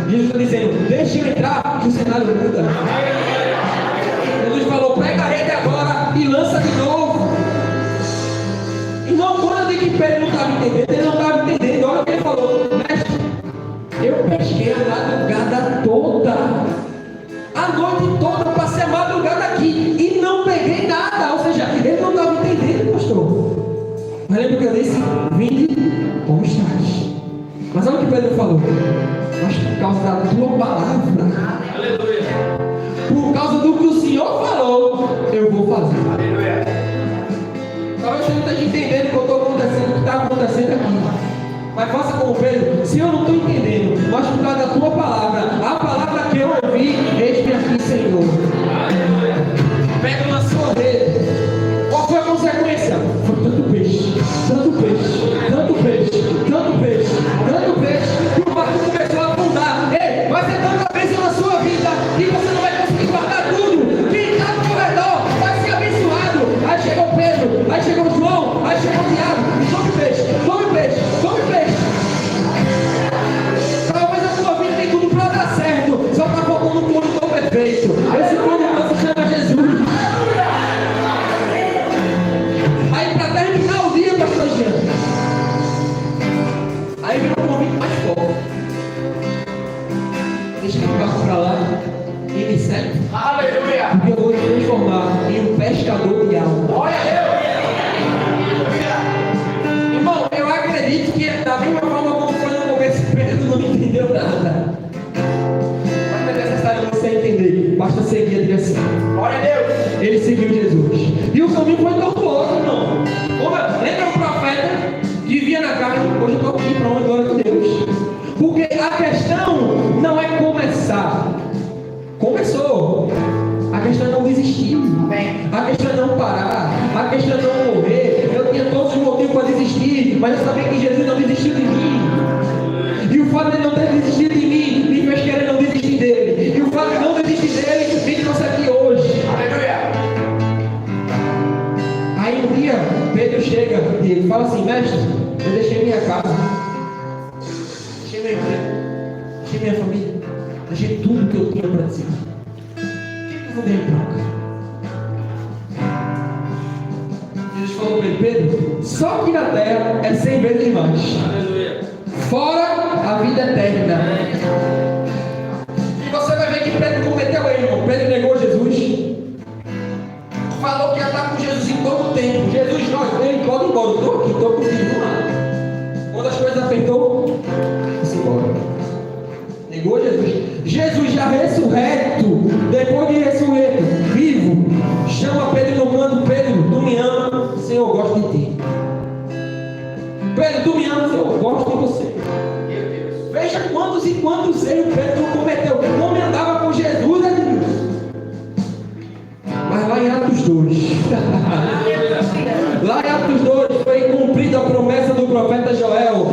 Jesus está dizendo: deixa eu entrar, que o cenário muda. Jesus falou: prega a rede agora e lança de novo. E não, quando eu digo que Pedro não estava entendendo, ele não estava entendendo. Olha o que ele falou: mestre, eu pesquei a madrugada toda, a noite toda, passei a madrugada aqui e não peguei nada. Ou seja, ele não estava entendendo, pastor. Mas lembra que eu disse: vinde como estás. Mas olha o que Pedro falou: mas por causa da tua palavra, aleluia, por causa do que o Senhor falou, eu vou fazer. Aleluia. Talvez você não esteja entendendo o que o que está acontecendo aqui. Mas faça como Pedro: se eu não estou entendendo, mas por causa da tua palavra, a palavra que eu ouvi, eis-me aqui, Senhor. Aleluia. Pedro lançou a rede. Qual foi a consequência? Foi tanto peixe, tanto peixe, tanto peixe, tanto peixe, tanto peixe, que o barco começou a afundar. Ei, vai ser tanta bênção na sua vida que você não vai conseguir guardar tudo. Quem está ao seu redor vai ser abençoado. Aí chegou Pedro, aí chegou João, aí chegou Tiago. Tome peixe, tome peixe, tome peixe. Talvez a sua vida tem tudo para dar certo, só está faltando um condutor perfeito. Esse condutor se chama Jesus. Aí para terminar o dia, pastor Jean, aí vem um convite mais forte: deixa eu barco para lá e me segue. Aleluia! Porque eu vou te transformar em um pescador de alma. Olha Deus! Irmão, eu acredito que da mesma forma como foi no começo, Pedro não entendeu nada. Mas não é necessário você entender, basta seguir a direção. Glória a Deus! Ele seguiu Jesus. E o caminho foi tortuoso, irmão. Lembra o profeta que via na carne? Hoje eu estou aqui para uma glória de Deus. Porque a questão não é começar. Começou. A questão é não desistir. A questão é não parar. A questão é não morrer. Eu tinha todos os motivos para desistir, mas eu sabia que Jesus não desistiu de mim. E o fato de ele não ter desistido de mim me fez querer não desistir dele. E o fato de não desistir dele me trouxe aqui hoje. Aleluia. Aí um dia Pedro chega e ele fala assim: mestre, eu deixei minha casa, deixei meu emprego, deixei minha família, deixei tudo que eu tinha para dizer. O que eu vou dar em troca? Jesus falou para ele: Pedro, só aqui na terra é 100 vezes mais. Aleluia. Fora a vida eterna. E você vai ver que Pedro cometeu erro, irmão. Pedro negou Jesus. falou que ia estar com Jesus em todo o tempo. Jesus, ele pode ir embora, eu estou aqui, estou contigo, vamos lá. Quando as coisas apertou, se embora. Negou Jesus. Jesus já ressurreto, depois de ressurreto, vivo, chama Pedro no canto: Pedro, tu me ama, Senhor, eu gosto de ti. Pedro, tu me ama, Senhor, eu gosto de você. Veja quantos e quantos erros Pedro não cometeu. O homem andava com Jesus, Edmilson. Mas lá em Atos 2, lá em Atos 2 foi cumprida a promessa do profeta Joel.